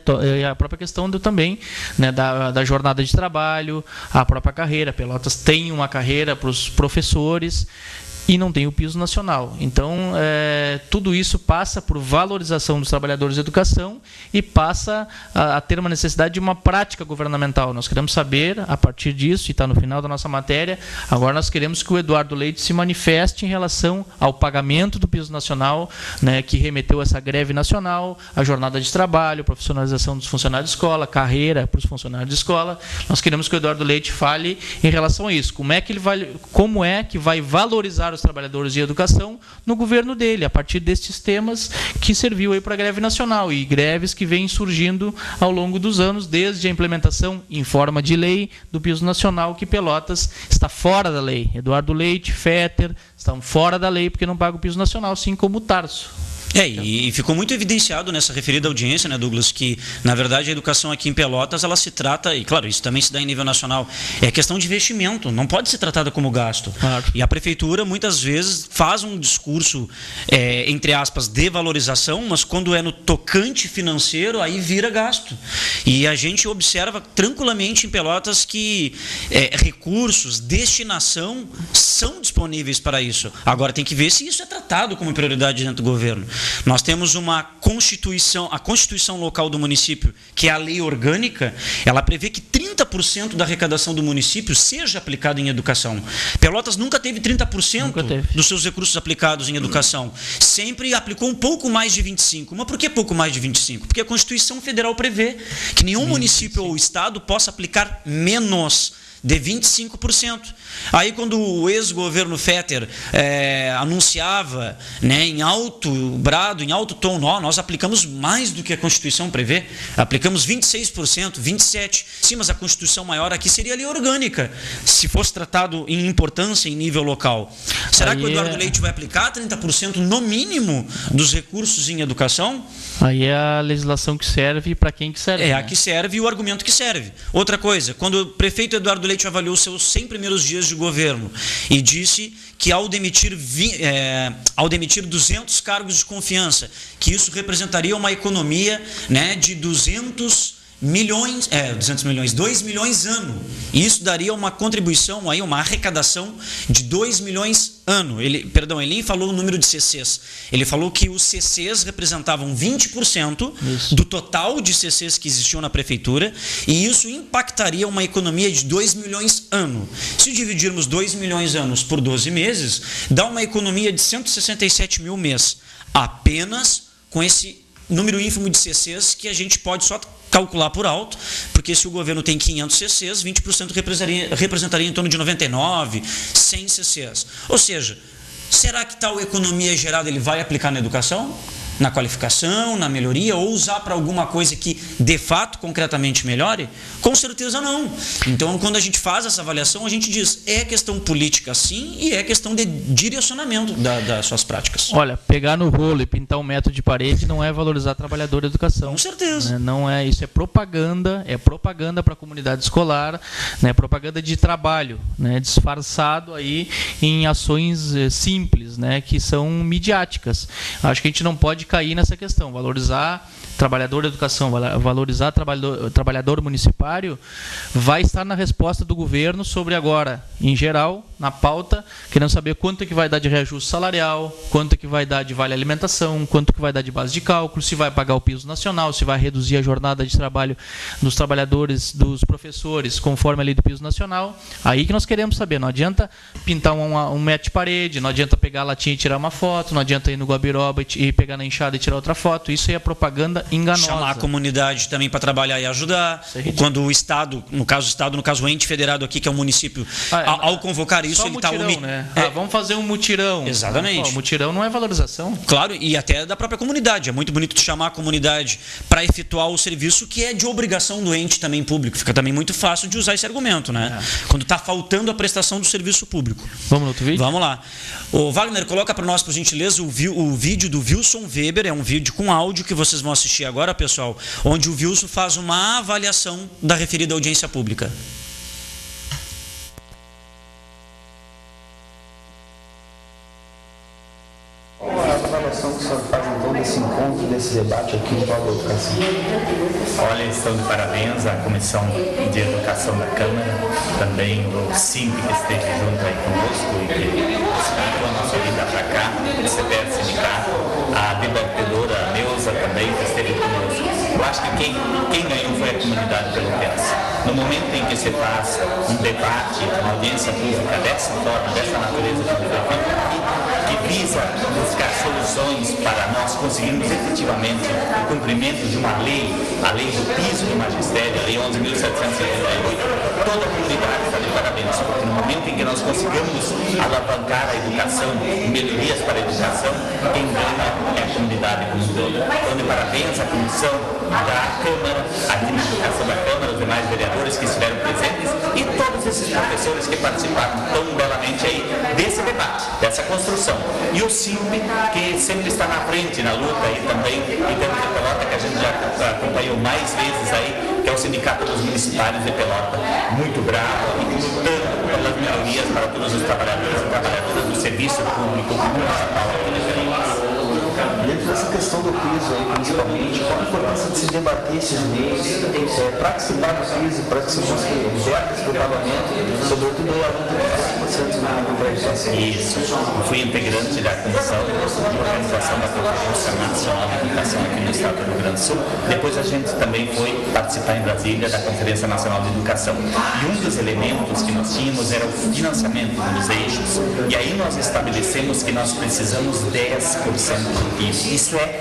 a própria questão também, né, da jornada de trabalho, a própria carreira. Pelotas tem uma carreira para os professores e não tem o piso nacional. Então, tudo isso passa por valorização dos trabalhadores de educação e passa a ter uma necessidade de uma prática governamental. Nós queremos saber, a partir disso, e está no final da nossa matéria, agora nós queremos que o Eduardo Leite se manifeste em relação ao pagamento do piso nacional, né, que remeteu essa greve nacional, a jornada de trabalho, profissionalização dos funcionários de escola, carreira para os funcionários de escola. Nós queremos que o Eduardo Leite fale em relação a isso. Como é que vai valorizar os trabalhadores de educação no governo dele, a partir destes temas que serviu aí para a greve nacional e greves que vêm surgindo ao longo dos anos, desde a implementação em forma de lei do piso nacional, que Pelotas está fora da lei. Eduardo Leite, Fetter estão fora da lei porque não pagam o piso nacional, assim como o Tarso. E ficou muito evidenciado nessa referida audiência, né, Douglas, que na verdade a educação aqui em Pelotas, ela se trata, e claro, isso também se dá em nível nacional, é questão de investimento, não pode ser tratada como gasto. Claro. E a prefeitura muitas vezes faz um discurso, entre aspas, de valorização, mas quando é no tocante financeiro, aí vira gasto. E a gente observa tranquilamente em Pelotas que recursos, destinação são disponíveis para isso. Agora tem que ver se isso é tratado como prioridade dentro do governo. Nós temos uma Constituição, a Constituição local do município, que é a lei orgânica, ela prevê que 30% da arrecadação do município seja aplicada em educação. Pelotas nunca teve 30% dos seus recursos aplicados em educação. Sempre aplicou um pouco mais de 25%. Mas por que pouco mais de 25%? Porque a Constituição Federal prevê que nenhum município ou estado possa aplicar menos de 25%. Aí quando o ex-governo Fetter anunciava, né, em alto brado, em alto tom, nós aplicamos mais do que a Constituição prevê, aplicamos 26%, 27%. Sim, mas a Constituição maior aqui seria a lei orgânica, se fosse tratado em importância em nível local. Será que o Eduardo Leite vai aplicar 30% no mínimo dos recursos em educação? Aí é a legislação que serve para quem que serve. A que serve e o argumento que serve. Outra coisa, quando o prefeito Eduardo Leite avaliou seus 100 primeiros dias de governo e disse que ao demitir 200 cargos de confiança, que isso representaria uma economia, né, de 2 milhões ano. E isso daria uma contribuição, aí, uma arrecadação de 2 milhões ano. Ele nem falou o número de CCs. Ele falou que os CCs representavam 20% do total de CCs que existiam na prefeitura, e isso impactaria uma economia de 2 milhões ano. Se dividirmos 2 milhões anos por 12 meses, dá uma economia de 167 mil mês, apenas com esse número ínfimo de CCs que a gente pode só calcular por alto, porque se o governo tem 500 CCs, 20% representaria em torno de 99, 100 CCs. Ou seja, será que tal economia gerada ele vai aplicar na educação? Na qualificação, na melhoria, ou usar para alguma coisa que de fato, concretamente melhore? Com certeza não. Então, quando a gente faz essa avaliação, a gente diz, é questão política sim, e é questão de direcionamento das suas práticas. Olha, pegar no rolo e pintar 1 metro de parede não é valorizar trabalhador da educação. Com certeza. Não é, isso é propaganda para a comunidade escolar, né, propaganda de trabalho, né, disfarçado aí em ações simples, né, que são midiáticas. Acho que a gente não pode cair nessa questão, valorizar trabalhador da educação, valorizar trabalhador municipário, vai estar na resposta do governo sobre agora, em geral, na pauta, querendo saber quanto é que vai dar de reajuste salarial, quanto é que vai dar de vale alimentação, quanto que vai dar de base de cálculo, se vai pagar o piso nacional, se vai reduzir a jornada de trabalho dos trabalhadores, dos professores, conforme a lei do piso nacional. Aí que nós queremos saber, não adianta pintar 1 metro de parede, não adianta pegar a latinha e tirar uma foto, não adianta ir no Guabiroba e pegar na enxada e tirar outra foto, isso aí é propaganda enganosa. Chamar a comunidade também para trabalhar e ajudar. Quando o Estado, no caso o ente federado aqui, que é o município, ao convocar isso, ele está né? Vamos fazer um mutirão. Exatamente. Mutirão não é valorização. Claro, e até da própria comunidade. É muito bonito chamar a comunidade para efetuar o serviço que é de obrigação do ente também público. Fica também muito fácil de usar esse argumento, né? Quando está faltando a prestação do serviço público. Vamos no outro vídeo? Vamos lá. O Wagner, coloca para nós, por gentileza, o vídeo do Wilson Weber. É um vídeo com áudio que vocês vão assistir agora, pessoal, onde o Wilson faz uma avaliação da referida audiência pública. Qual a avaliação que o senhor faz então desse encontro, desse debate aqui em prol da educação? Olha, estão de parabéns à Comissão de Educação da Câmara, também o SIMP que esteve junto aí conosco e que escutou a nossa vida para cá, o CPR Sindicato, a debatedora Neuza também que esteve conosco. Eu acho que quem ganhou foi a comunidade pelotense. No momento em que se faz um debate, uma audiência pública dessa forma, dessa natureza que visa buscar soluções para nós conseguirmos efetivamente o cumprimento de uma lei, a lei do piso do magistério, a lei 11.788, toda a comunidade está de parabéns, porque no momento em que nós conseguimos alavancar a educação, melhorias para a educação, quem ganha é a comunidade como um todo. Então, de parabéns à comissão da Câmara, a administração da Câmara, os demais vereadores, vereadores que estiveram presentes e todos esses professores que participaram tão belamente aí desse debate, dessa construção. E o SIMP, que sempre está na frente na luta aí também, em termos de Pelota, que a gente já acompanhou mais vezes aí, que é o Sindicato dos Municipários de Pelota, muito bravo e lutando pelas melhorias para todos os trabalhadores e trabalhadoras do serviço público municipal aqui de Pelotas. Dentro dessa questão do piso aí, principalmente, qual a importância de se debater esses meios para que se pague o piso, para que se busque verbas para o pagamento, sobretudo aí a luta de 5% contra a inflação? Isso. Eu fui integrante da Comissão de Organização da Conferência Nacional de Educação aqui no Estado do Rio Grande do Sul. Depois a gente também foi participar em Brasília da Conferência Nacional de Educação. E um dos elementos que nós tínhamos era o financiamento dos eixos. E aí nós estabelecemos que nós precisamos 10% do PIB. Isso é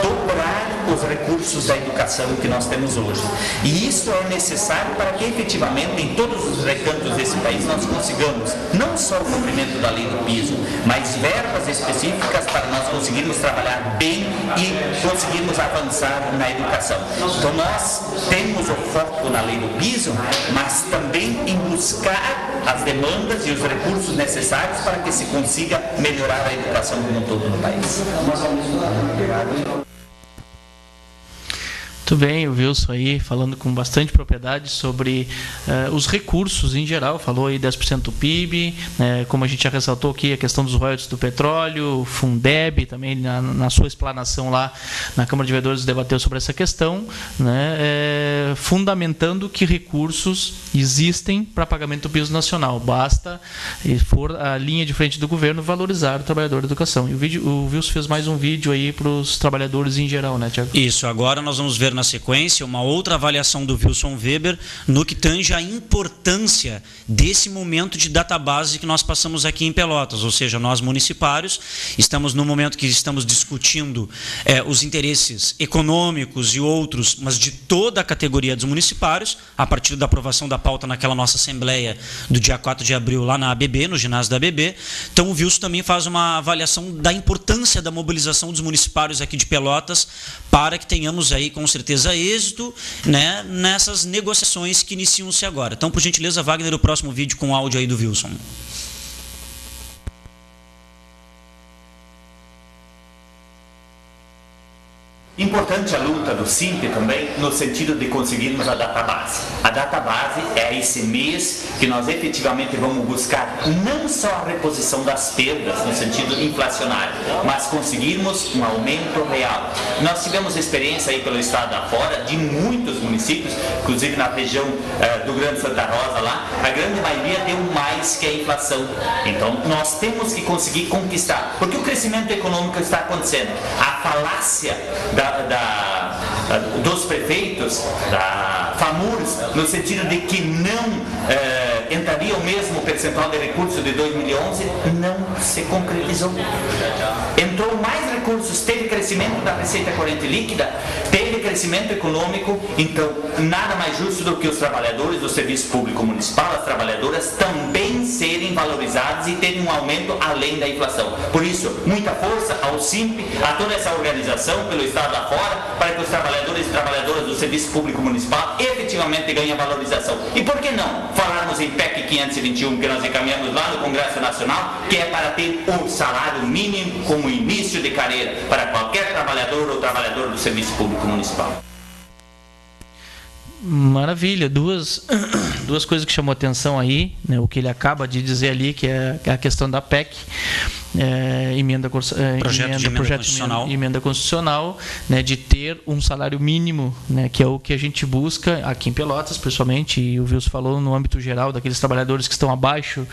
dobrar os recursos da educação que nós temos hoje. E isso é necessário para que efetivamente em todos os recantos desse país nós consigamos não só o cumprimento da lei do piso, mas verbas específicas para nós conseguirmos trabalhar bem e conseguirmos avançar na educação. Então nós temos o foco na lei do piso, mas também em buscar as demandas e os recursos necessários para que se consiga melhorar a educação como um todo no país. Muito bem, o Wilson aí falando com bastante propriedade sobre os recursos em geral, falou aí 10% do PIB, como a gente já ressaltou aqui, a questão dos royalties do petróleo, Fundeb também na sua explanação lá na Câmara de Vereadores debateu sobre essa questão, né, fundamentando que recursos existem para pagamento do piso nacional, basta, for a linha de frente do governo, valorizar o trabalhador da educação. E o Wilson fez mais um vídeo aí para os trabalhadores em geral, né, Tiago? Isso, agora nós vamos ver na sequência uma outra avaliação do Wilson Weber no que tange a importância desse momento de database que nós passamos aqui em Pelotas, ou seja, nós municipários estamos no momento que estamos discutindo os interesses econômicos e outros, mas de toda a categoria dos municipários, a partir da aprovação da pauta naquela nossa assembleia do dia 4 de abril lá na ABB, no ginásio da ABB. Então o Wilson também faz uma avaliação da importância da mobilização dos municipários aqui de Pelotas para que tenhamos aí com certeza êxito, né, nessas negociações que iniciam-se agora. Então, por gentileza, Wagner, o próximo vídeo com áudio aí do Wilson. Importante a luta do SIMP também, no sentido de conseguirmos a database. A database é esse mês que nós efetivamente vamos buscar não só a reposição das perdas no sentido inflacionário, mas conseguirmos um aumento real. Nós tivemos experiência aí pelo estado afora de muitos municípios, inclusive na região do Grande Santa Rosa lá, a grande maioria deu mais que a inflação. Então nós temos que conseguir conquistar, porque o crescimento econômico está acontecendo. A falácia dos prefeitos, da FAMURS, no sentido de que não entraria o mesmo percentual de recursos de 2011, não se concretizou. Entrou mais recursos, teve crescimento da receita corrente líquida, teve crescimento econômico, então nada mais justo do que os trabalhadores do serviço público municipal, as trabalhadoras, também serem valorizados e terem um aumento além da inflação. Por isso, muita força ao SIMP, a toda essa organização pelo estado afora, para que os trabalhadores e trabalhadoras do serviço público municipal efetivamente ganhem valorização. E por que não falarmos em PEC 521, que nós encaminhamos lá no Congresso Nacional, que é para ter um salário mínimo como início de carreira para qualquer trabalhador ou trabalhadora do serviço público municipal. Maravilha, duas coisas que chamou atenção aí, né, o que ele acaba de dizer ali, que é a questão da PEC, emenda constitucional, né, de ter um salário mínimo, né, que é o que a gente busca aqui em Pelotas, principalmente, e o Wilson falou no âmbito geral daqueles trabalhadores que estão abaixo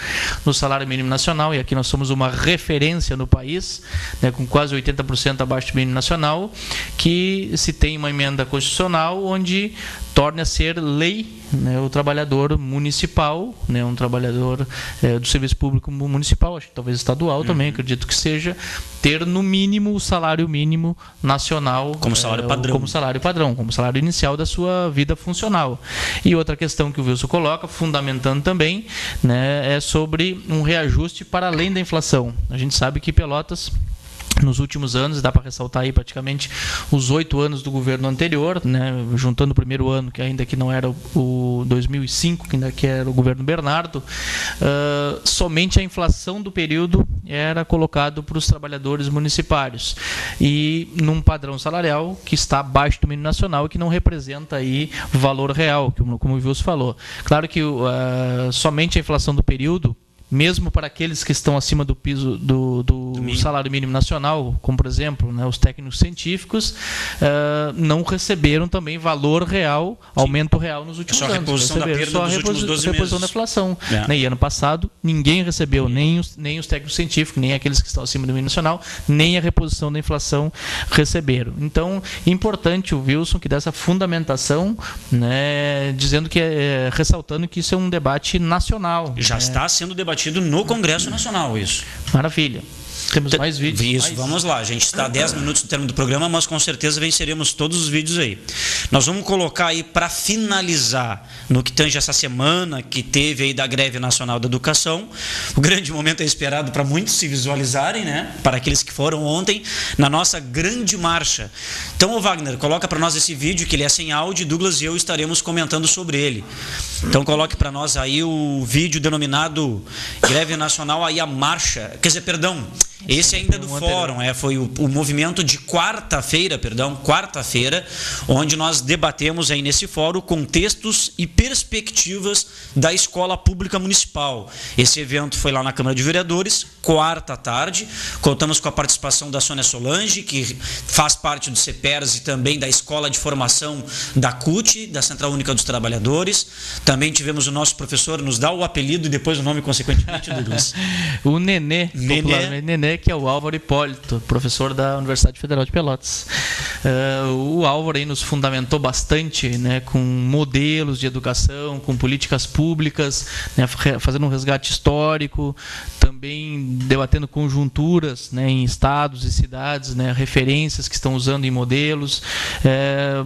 do salário mínimo nacional, e aqui nós somos uma referência no país, né, com quase 80% abaixo do mínimo nacional, que se tem uma emenda constitucional onde torna a ser lei, né, o trabalhador municipal, né, um trabalhador do serviço público municipal, acho que talvez estadual também, acredito que seja, ter no mínimo o salário mínimo nacional como salário padrão, como salário inicial da sua vida funcional. E outra questão que o Wilson coloca, fundamentando também, né, é sobre um reajuste para além da inflação. A gente sabe que Pelotas nos últimos anos, dá para ressaltar aí praticamente os 8 anos do governo anterior, né, juntando o primeiro ano, que ainda que não era o 2005, que ainda que era o governo Bernardo, somente a inflação do período era colocado para os trabalhadores municipários, e num padrão salarial que está abaixo do mínimo nacional e que não representa aí valor real, como o Wilson falou. Claro que somente a inflação do período, mesmo para aqueles que estão acima do piso do salário mínimo nacional, como por exemplo, né, os técnicos científicos, não receberam também valor real, aumento real nos últimos anos. Só a reposição da perda dos últimos 12 meses. Reposição da inflação. Né, e ano passado ninguém recebeu, nem os técnicos científicos, nem aqueles que estão acima do mínimo nacional, nem a reposição da inflação receberam. Então, importante o Wilson que dessa fundamentação, né, dizendo que ressaltando que isso é um debate nacional. Já está sendo debatido no Congresso Nacional, isso. Maravilha. Temos mais vídeos. Isso, vamos lá. A gente está a 10 minutos do término do programa, mas com certeza venceremos todos os vídeos aí. Nós vamos colocar aí, para finalizar, no que tange essa semana que teve aí da Greve Nacional da Educação, o grande momento é esperado para muitos se visualizarem, né? Para aqueles que foram ontem, na nossa grande marcha. Então, ô Wagner, coloca para nós esse vídeo, que ele é sem áudio, Douglas e eu estaremos comentando sobre ele. Então, coloque para nós aí o vídeo denominado Greve Nacional, aí a marcha, quer dizer, perdão, esse ainda é do fórum, foi o movimento de quarta-feira, onde nós debatemos aí nesse fórum contextos e perspectivas da escola pública municipal. Esse evento foi lá na Câmara de Vereadores, quarta à tarde, contamos com a participação da Sônia Solange, que faz parte do CEPERS e também da Escola de Formação da CUT, da Central Única dos Trabalhadores. Também tivemos o nosso professor, nos dá o apelido e depois o nome consequentemente, Douglas. O Nenê, popularmente Nenê, que é o Álvaro Hipólito, professor da Universidade Federal de Pelotas. O Álvaro aí nos fundamentou bastante, né, com modelos de educação, com políticas públicas, né, fazendo um resgate histórico, também debatendo conjunturas, né, em estados e cidades, né, referências que estão usando em modelos,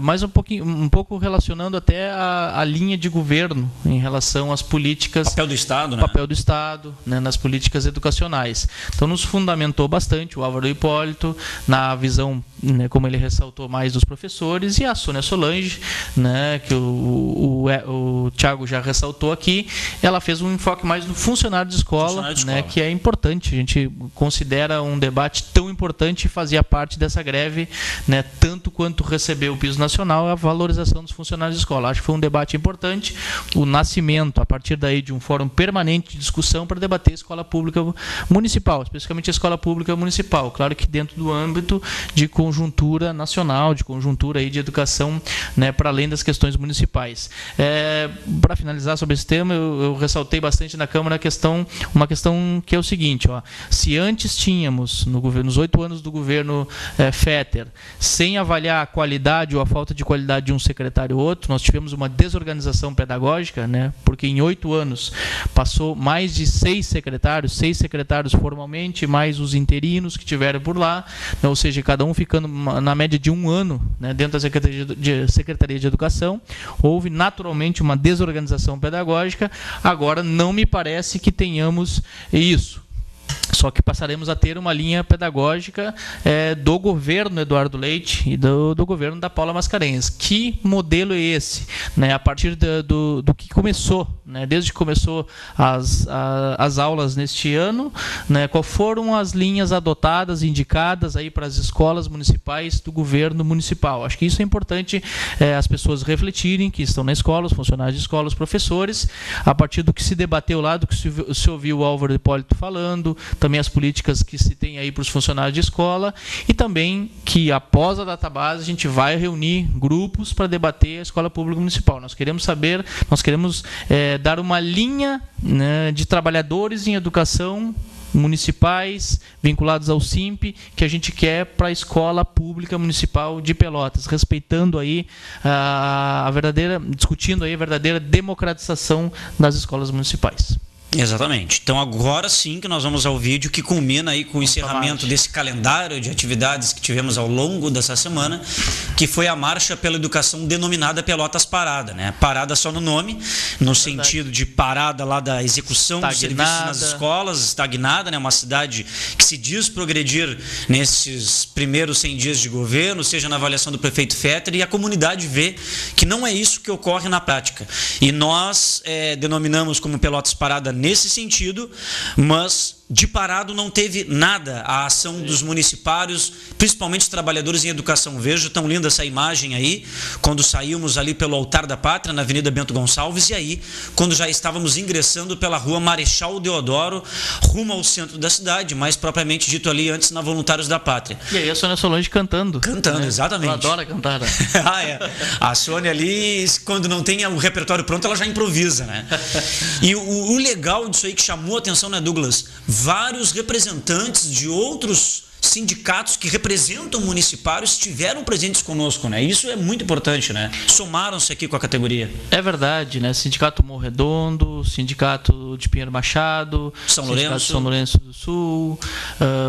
mas um pouco relacionando até a linha de governo em relação às políticas... Papel do Estado, né? Papel do Estado, né, nas políticas educacionais. Então, nos fundamentou bastante o Álvaro Hipólito, na visão, né, como ele ressaltou, mais dos professores, e a Sônia Solange, né, que o Thiago já ressaltou aqui, ela fez um enfoque mais no funcionário de escola, né, que é importante. A gente considera um debate tão importante e fazia parte dessa greve, né, tanto quanto receber o piso nacional, a valorização dos funcionários de escola. Acho que foi um debate importante, o nascimento, a partir daí, de um fórum permanente de discussão para debater a escola pública municipal, especificamente a escola pública municipal, claro que dentro do âmbito de conjuntura nacional, de conjuntura aí de educação, né, para além das questões municipais. Para finalizar sobre esse tema, eu ressaltei bastante na Câmara uma questão que é o seguinte, se antes tínhamos, nos 8 anos do governo Fetter, sem avaliar a qualidade ou a falta de qualidade de um secretário ou outro, nós tivemos uma desorganização pedagógica, né, porque em 8 anos passou mais de 6 secretários formalmente, mais os interinos que tiveram por lá, né, ou seja, cada um ficando na média de 1 ano, né, dentro da Secretaria de Educação. Houve naturalmente uma desorganização pedagógica. Agora não me parece que tenhamos isso. Só que passaremos a ter uma linha pedagógica do governo Eduardo Leite e do governo da Paula Mascarenhas. Que modelo é esse? Né, a partir do que começou, né, desde que começou as aulas neste ano, né, quais foram as linhas adotadas, indicadas aí para as escolas municipais do governo municipal. Acho que isso é importante as pessoas refletirem, que estão na escola, os funcionários de escola, os professores, a partir do que se debateu lá, do que se ouviu o Álvaro Hipólito falando, também as políticas que se tem aí para os funcionários de escola, e também que após a database a gente vai reunir grupos para debater a escola pública municipal. Nós queremos dar uma linha, né, de trabalhadores em educação municipais vinculados ao SIMP que a gente quer para a escola pública municipal de Pelotas, respeitando aí discutindo aí a verdadeira democratização das escolas municipais. Exatamente. Então agora sim que nós vamos ao vídeo que culmina aí com o encerramento desse calendário de atividades que tivemos ao longo dessa semana, que foi a marcha pela educação denominada Pelotas Parada, né? Parada só no nome, no sentido de parada lá da execução dos serviços nas escolas, estagnada, né? Uma cidade que se diz progredir nesses primeiros 100 dias de governo, seja na avaliação do prefeito Fetter, e a comunidade vê que não é isso que ocorre na prática. E nós denominamos como Pelotas Parada nesse sentido, mas de parado não teve nada a ação dos municipários, principalmente os trabalhadores em educação. Vejo tão linda essa imagem aí, quando saímos ali pelo Altar da Pátria, na Avenida Bento Gonçalves, e aí, quando já estávamos ingressando pela Rua Marechal Deodoro, rumo ao centro da cidade, mais propriamente dito ali antes na Voluntários da Pátria. E aí a Sônia Solange cantando. Cantando, né? Exatamente. Ela adora cantar, né? A Sônia ali, quando não tem o repertório pronto, ela já improvisa, né? E o legal disso aí que chamou a atenção, né, Douglas? Vários representantes de outros sindicatos que representam municipários estiveram presentes conosco, né? Isso é muito importante, né? Somaram-se aqui com a categoria. É verdade, né? Sindicato Morro Redondo, Sindicato de Pinheiro Machado, São Lourenço do Sul,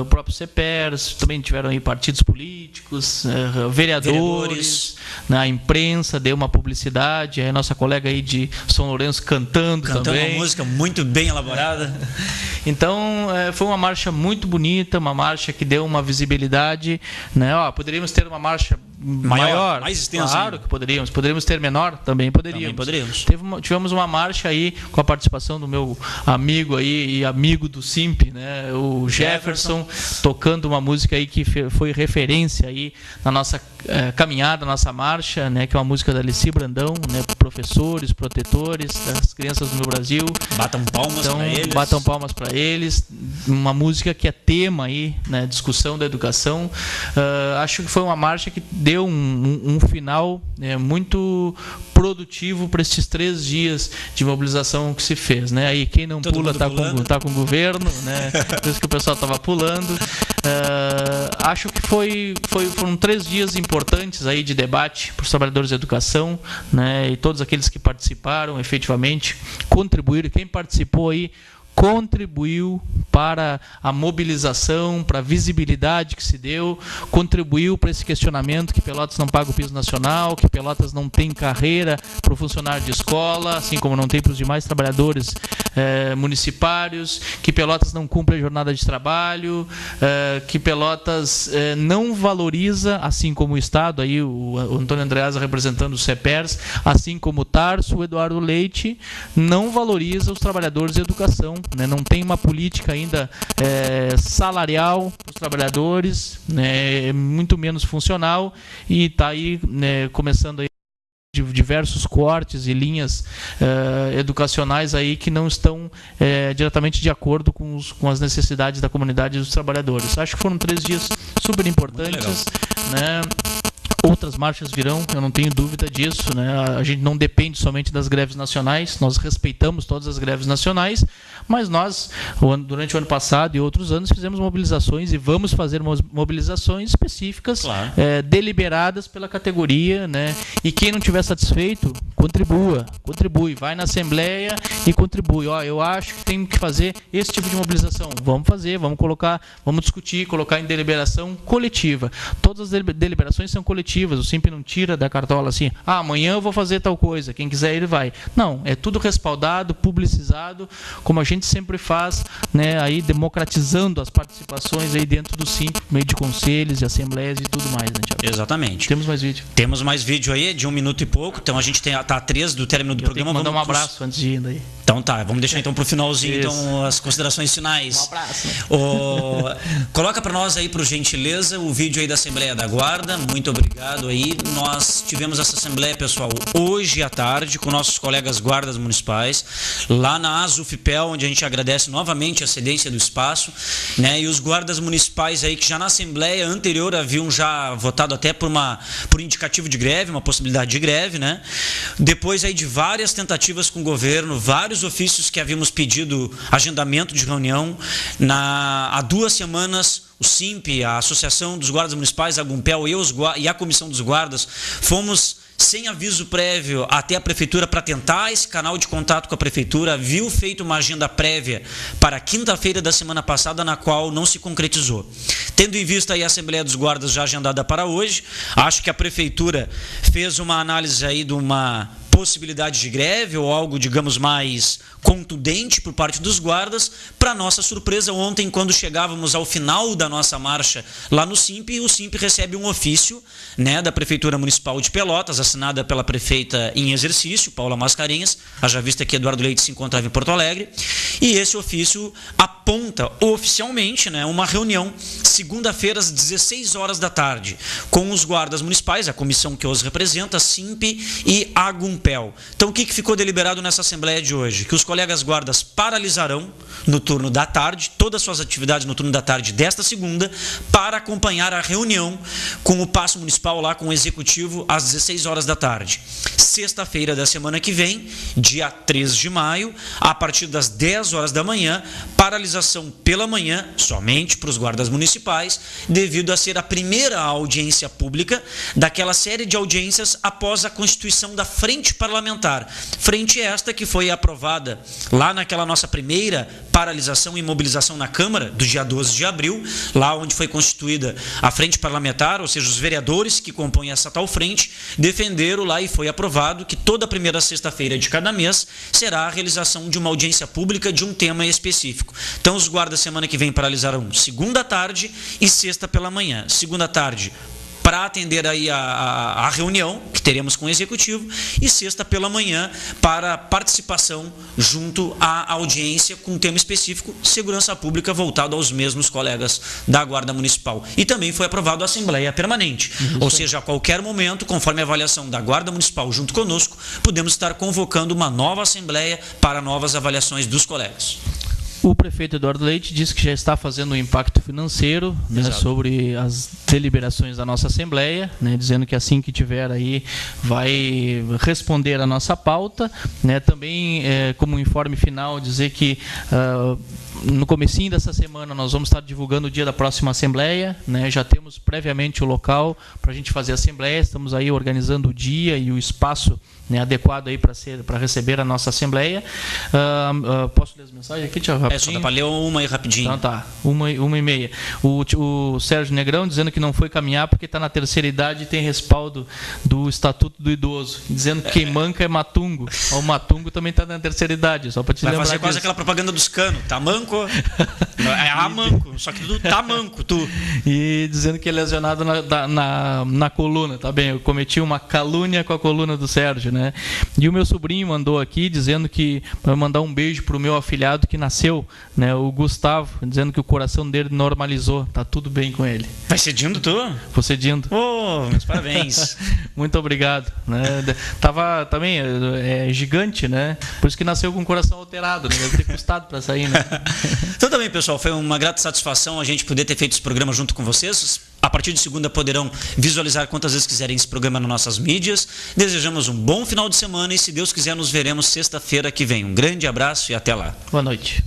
o próprio CEPERS, também tiveram aí partidos políticos, vereadores, né? A imprensa deu uma publicidade, a nossa colega aí de São Lourenço cantando também. Uma música muito bem elaborada. Então, foi uma marcha muito bonita, uma marcha que deu uma visibilidade, né? Poderíamos ter uma marcha maior, mais extensa. Claro que poderíamos ter menor, também poderíamos. Tivemos uma marcha aí com a participação do meu amigo aí e amigo do Simp, né? O Jefferson, tocando uma música aí que foi referência aí na nossa caminhada, nossa marcha, né? Que é uma música da Alici Brandão, né? Professores, protetores das crianças do meu Brasil. Batam palmas para eles. Batam palmas para eles. Uma música que é tema aí, né? Discussão da educação. Acho que foi uma marcha que deu um final muito produtivo para esses 3 dias de mobilização que se fez, né? Aí quem não pula está com o governo, né? Por isso que o pessoal estava pulando. Acho que foram 3 dias importantes aí de debate para os trabalhadores da educação, né? E todos aqueles que participaram efetivamente contribuíram. Quem participou aí contribuiu para a mobilização, para a visibilidade que se deu, contribuiu para esse questionamento que Pelotas não paga o piso nacional, que Pelotas não tem carreira para o funcionário de escola, assim como não tem para os demais trabalhadores municipários, que Pelotas não cumpre a jornada de trabalho, que Pelotas não valoriza, assim como o Estado, aí o Antônio Andreasa representando o CEPERS, assim como o Tarso, o Eduardo Leite, não valoriza os trabalhadores de educação, né? Não tem uma política ainda salarial para os trabalhadores, né? Muito menos funcional, e está aí, né, começando aí diversos cortes e linhas educacionais aí que não estão diretamente de acordo com as necessidades da comunidade e dos trabalhadores. Acho que foram 3 dias super importantes, né? Outras marchas virão, eu não tenho dúvida disso, né? A gente não depende somente das greves nacionais, nós respeitamos todas as greves nacionais, mas nós, durante o ano passado e outros anos, fizemos mobilizações e vamos fazer mobilizações específicas, claro, deliberadas pela categoria, né? E quem não estiver satisfeito, contribui, vai na Assembleia e contribui. Eu acho que tem que fazer esse tipo de mobilização. Vamos fazer, vamos discutir, colocar em deliberação coletiva. Todas as deliberações são coletivas. O Simp não tira da cartola assim, amanhã eu vou fazer tal coisa, quem quiser ele vai. Não, é tudo respaldado, publicizado, como a gente sempre faz, né, aí democratizando as participações aí dentro do Simp, meio de conselhos e assembleias e tudo mais, né, Thiago? Exatamente. Temos mais vídeo. Temos mais vídeo aí, de 1 minuto e pouco, então a gente tá a 3 do término do programa. Vamos mandar um abraço antes de ir daí. Então tá, vamos deixar então pro finalzinho então as considerações finais. Um abraço. Coloca para nós aí, por gentileza, o vídeo aí da Assembleia da Guarda. Muito obrigado aí. Nós tivemos essa assembleia, pessoal, hoje à tarde, com nossos colegas guardas municipais, lá na ASUFPEL, onde a gente agradece novamente a cedência do espaço, né? E os guardas municipais aí que já na assembleia anterior haviam já votado até por indicativo de greve, uma possibilidade de greve, né? Depois aí de várias tentativas com o governo, vários ofícios que havíamos pedido agendamento de reunião, há 2 semanas o Simp, a Associação dos Guardas Municipais, a Gumpel e a Comissão dos Guardas fomos sem aviso prévio até a prefeitura para tentar esse canal de contato com a prefeitura, viu feito uma agenda prévia para quinta-feira da semana passada, na qual não se concretizou. Tendo em vista aí a Assembleia dos Guardas já agendada para hoje, acho que a prefeitura fez uma análise aí de uma possibilidade de greve ou algo, digamos, mais contundente por parte dos guardas. Para nossa surpresa, ontem, quando chegávamos ao final da nossa marcha lá no SIMP, o SIMP recebe um ofício, né, da Prefeitura Municipal de Pelotas, assinada pela prefeita em exercício, Paula Mascarenhas, haja vista que Eduardo Leite se encontrava em Porto Alegre, e esse ofício aponta oficialmente, né, uma reunião segunda-feira às 16 horas da tarde com os guardas municipais, a comissão que os representa, SIMP e Agumpel. Então, o que ficou deliberado nessa Assembleia de hoje? Que os colegas guardas paralisarão no turno da tarde, todas as suas atividades no turno da tarde desta segunda, para acompanhar a reunião com o Paço Municipal lá com o Executivo às 16 horas da tarde. Sexta-feira da semana que vem, dia 3 de maio, a partir das 10 horas da manhã, paralisação pela manhã, somente para os guardas municipais, devido a ser a primeira audiência pública daquela série de audiências após a constituição da Frente Parlamentar. Frente esta que foi aprovada lá naquela nossa primeira paralisação e mobilização na Câmara, do dia 12 de abril, lá onde foi constituída a Frente Parlamentar, ou seja, os vereadores que compõem essa tal frente, defenderam lá e foi aprovado que toda primeira sexta-feira de cada mês será a realização de uma audiência pública de um tema específico. Então, os guardas semana que vem paralisarão segunda à tarde e sexta pela manhã. Segunda à tarde, para atender aí a reunião que teremos com o Executivo, e sexta pela manhã para participação junto à audiência com um tema específico, segurança pública, voltado aos mesmos colegas da Guarda Municipal. E também foi aprovado a Assembleia Permanente, ou seja, a qualquer momento, conforme a avaliação da Guarda Municipal junto conosco, podemos estar convocando uma nova Assembleia para novas avaliações dos colegas. O prefeito Eduardo Leite disse que já está fazendo um impacto financeiro, né, sobre as deliberações da nossa Assembleia, né, dizendo que assim que tiver aí vai responder a nossa pauta, né, também como informe final dizer que no comecinho dessa semana nós vamos estar divulgando o dia da próxima Assembleia, né, já temos previamente o local para a gente fazer a Assembleia, estamos aí organizando o dia e o espaço, né, adequado aí para receber a nossa Assembleia. Posso ler as mensagens aqui, Tiago? Só dá para ler uma aí rapidinho. Então tá, uma e meia. O Sérgio Negrão dizendo que não foi caminhar porque está na terceira idade e tem respaldo do Estatuto do Idoso, dizendo que quem manca é matungo. O matungo também está na terceira idade, só para te lembrar. Vai fazer quase aquela propaganda dos canos, tá manco? É a manco, só que tu tá manco, tu. E dizendo que é lesionado na coluna, tá bem, eu cometi uma calúnia com a coluna do Sérgio, né? E o meu sobrinho mandou aqui dizendo que vai mandar um beijo pro meu afilhado que nasceu, né, o Gustavo, dizendo que o coração dele normalizou, tá tudo bem com ele. Vai cedindo tu? Vou cedindo. Meus parabéns. Muito obrigado, né? Tava também gigante, né? Por isso que nasceu com o coração alterado, né? Deve ter custado para sair, né? Então também, pessoal, foi uma grata satisfação a gente poder ter feito esse programa junto com vocês. A partir de segunda poderão visualizar quantas vezes quiserem esse programa nas nossas mídias. Desejamos um bom final de semana e, se Deus quiser, nos veremos sexta-feira que vem. Um grande abraço e até lá. Boa noite.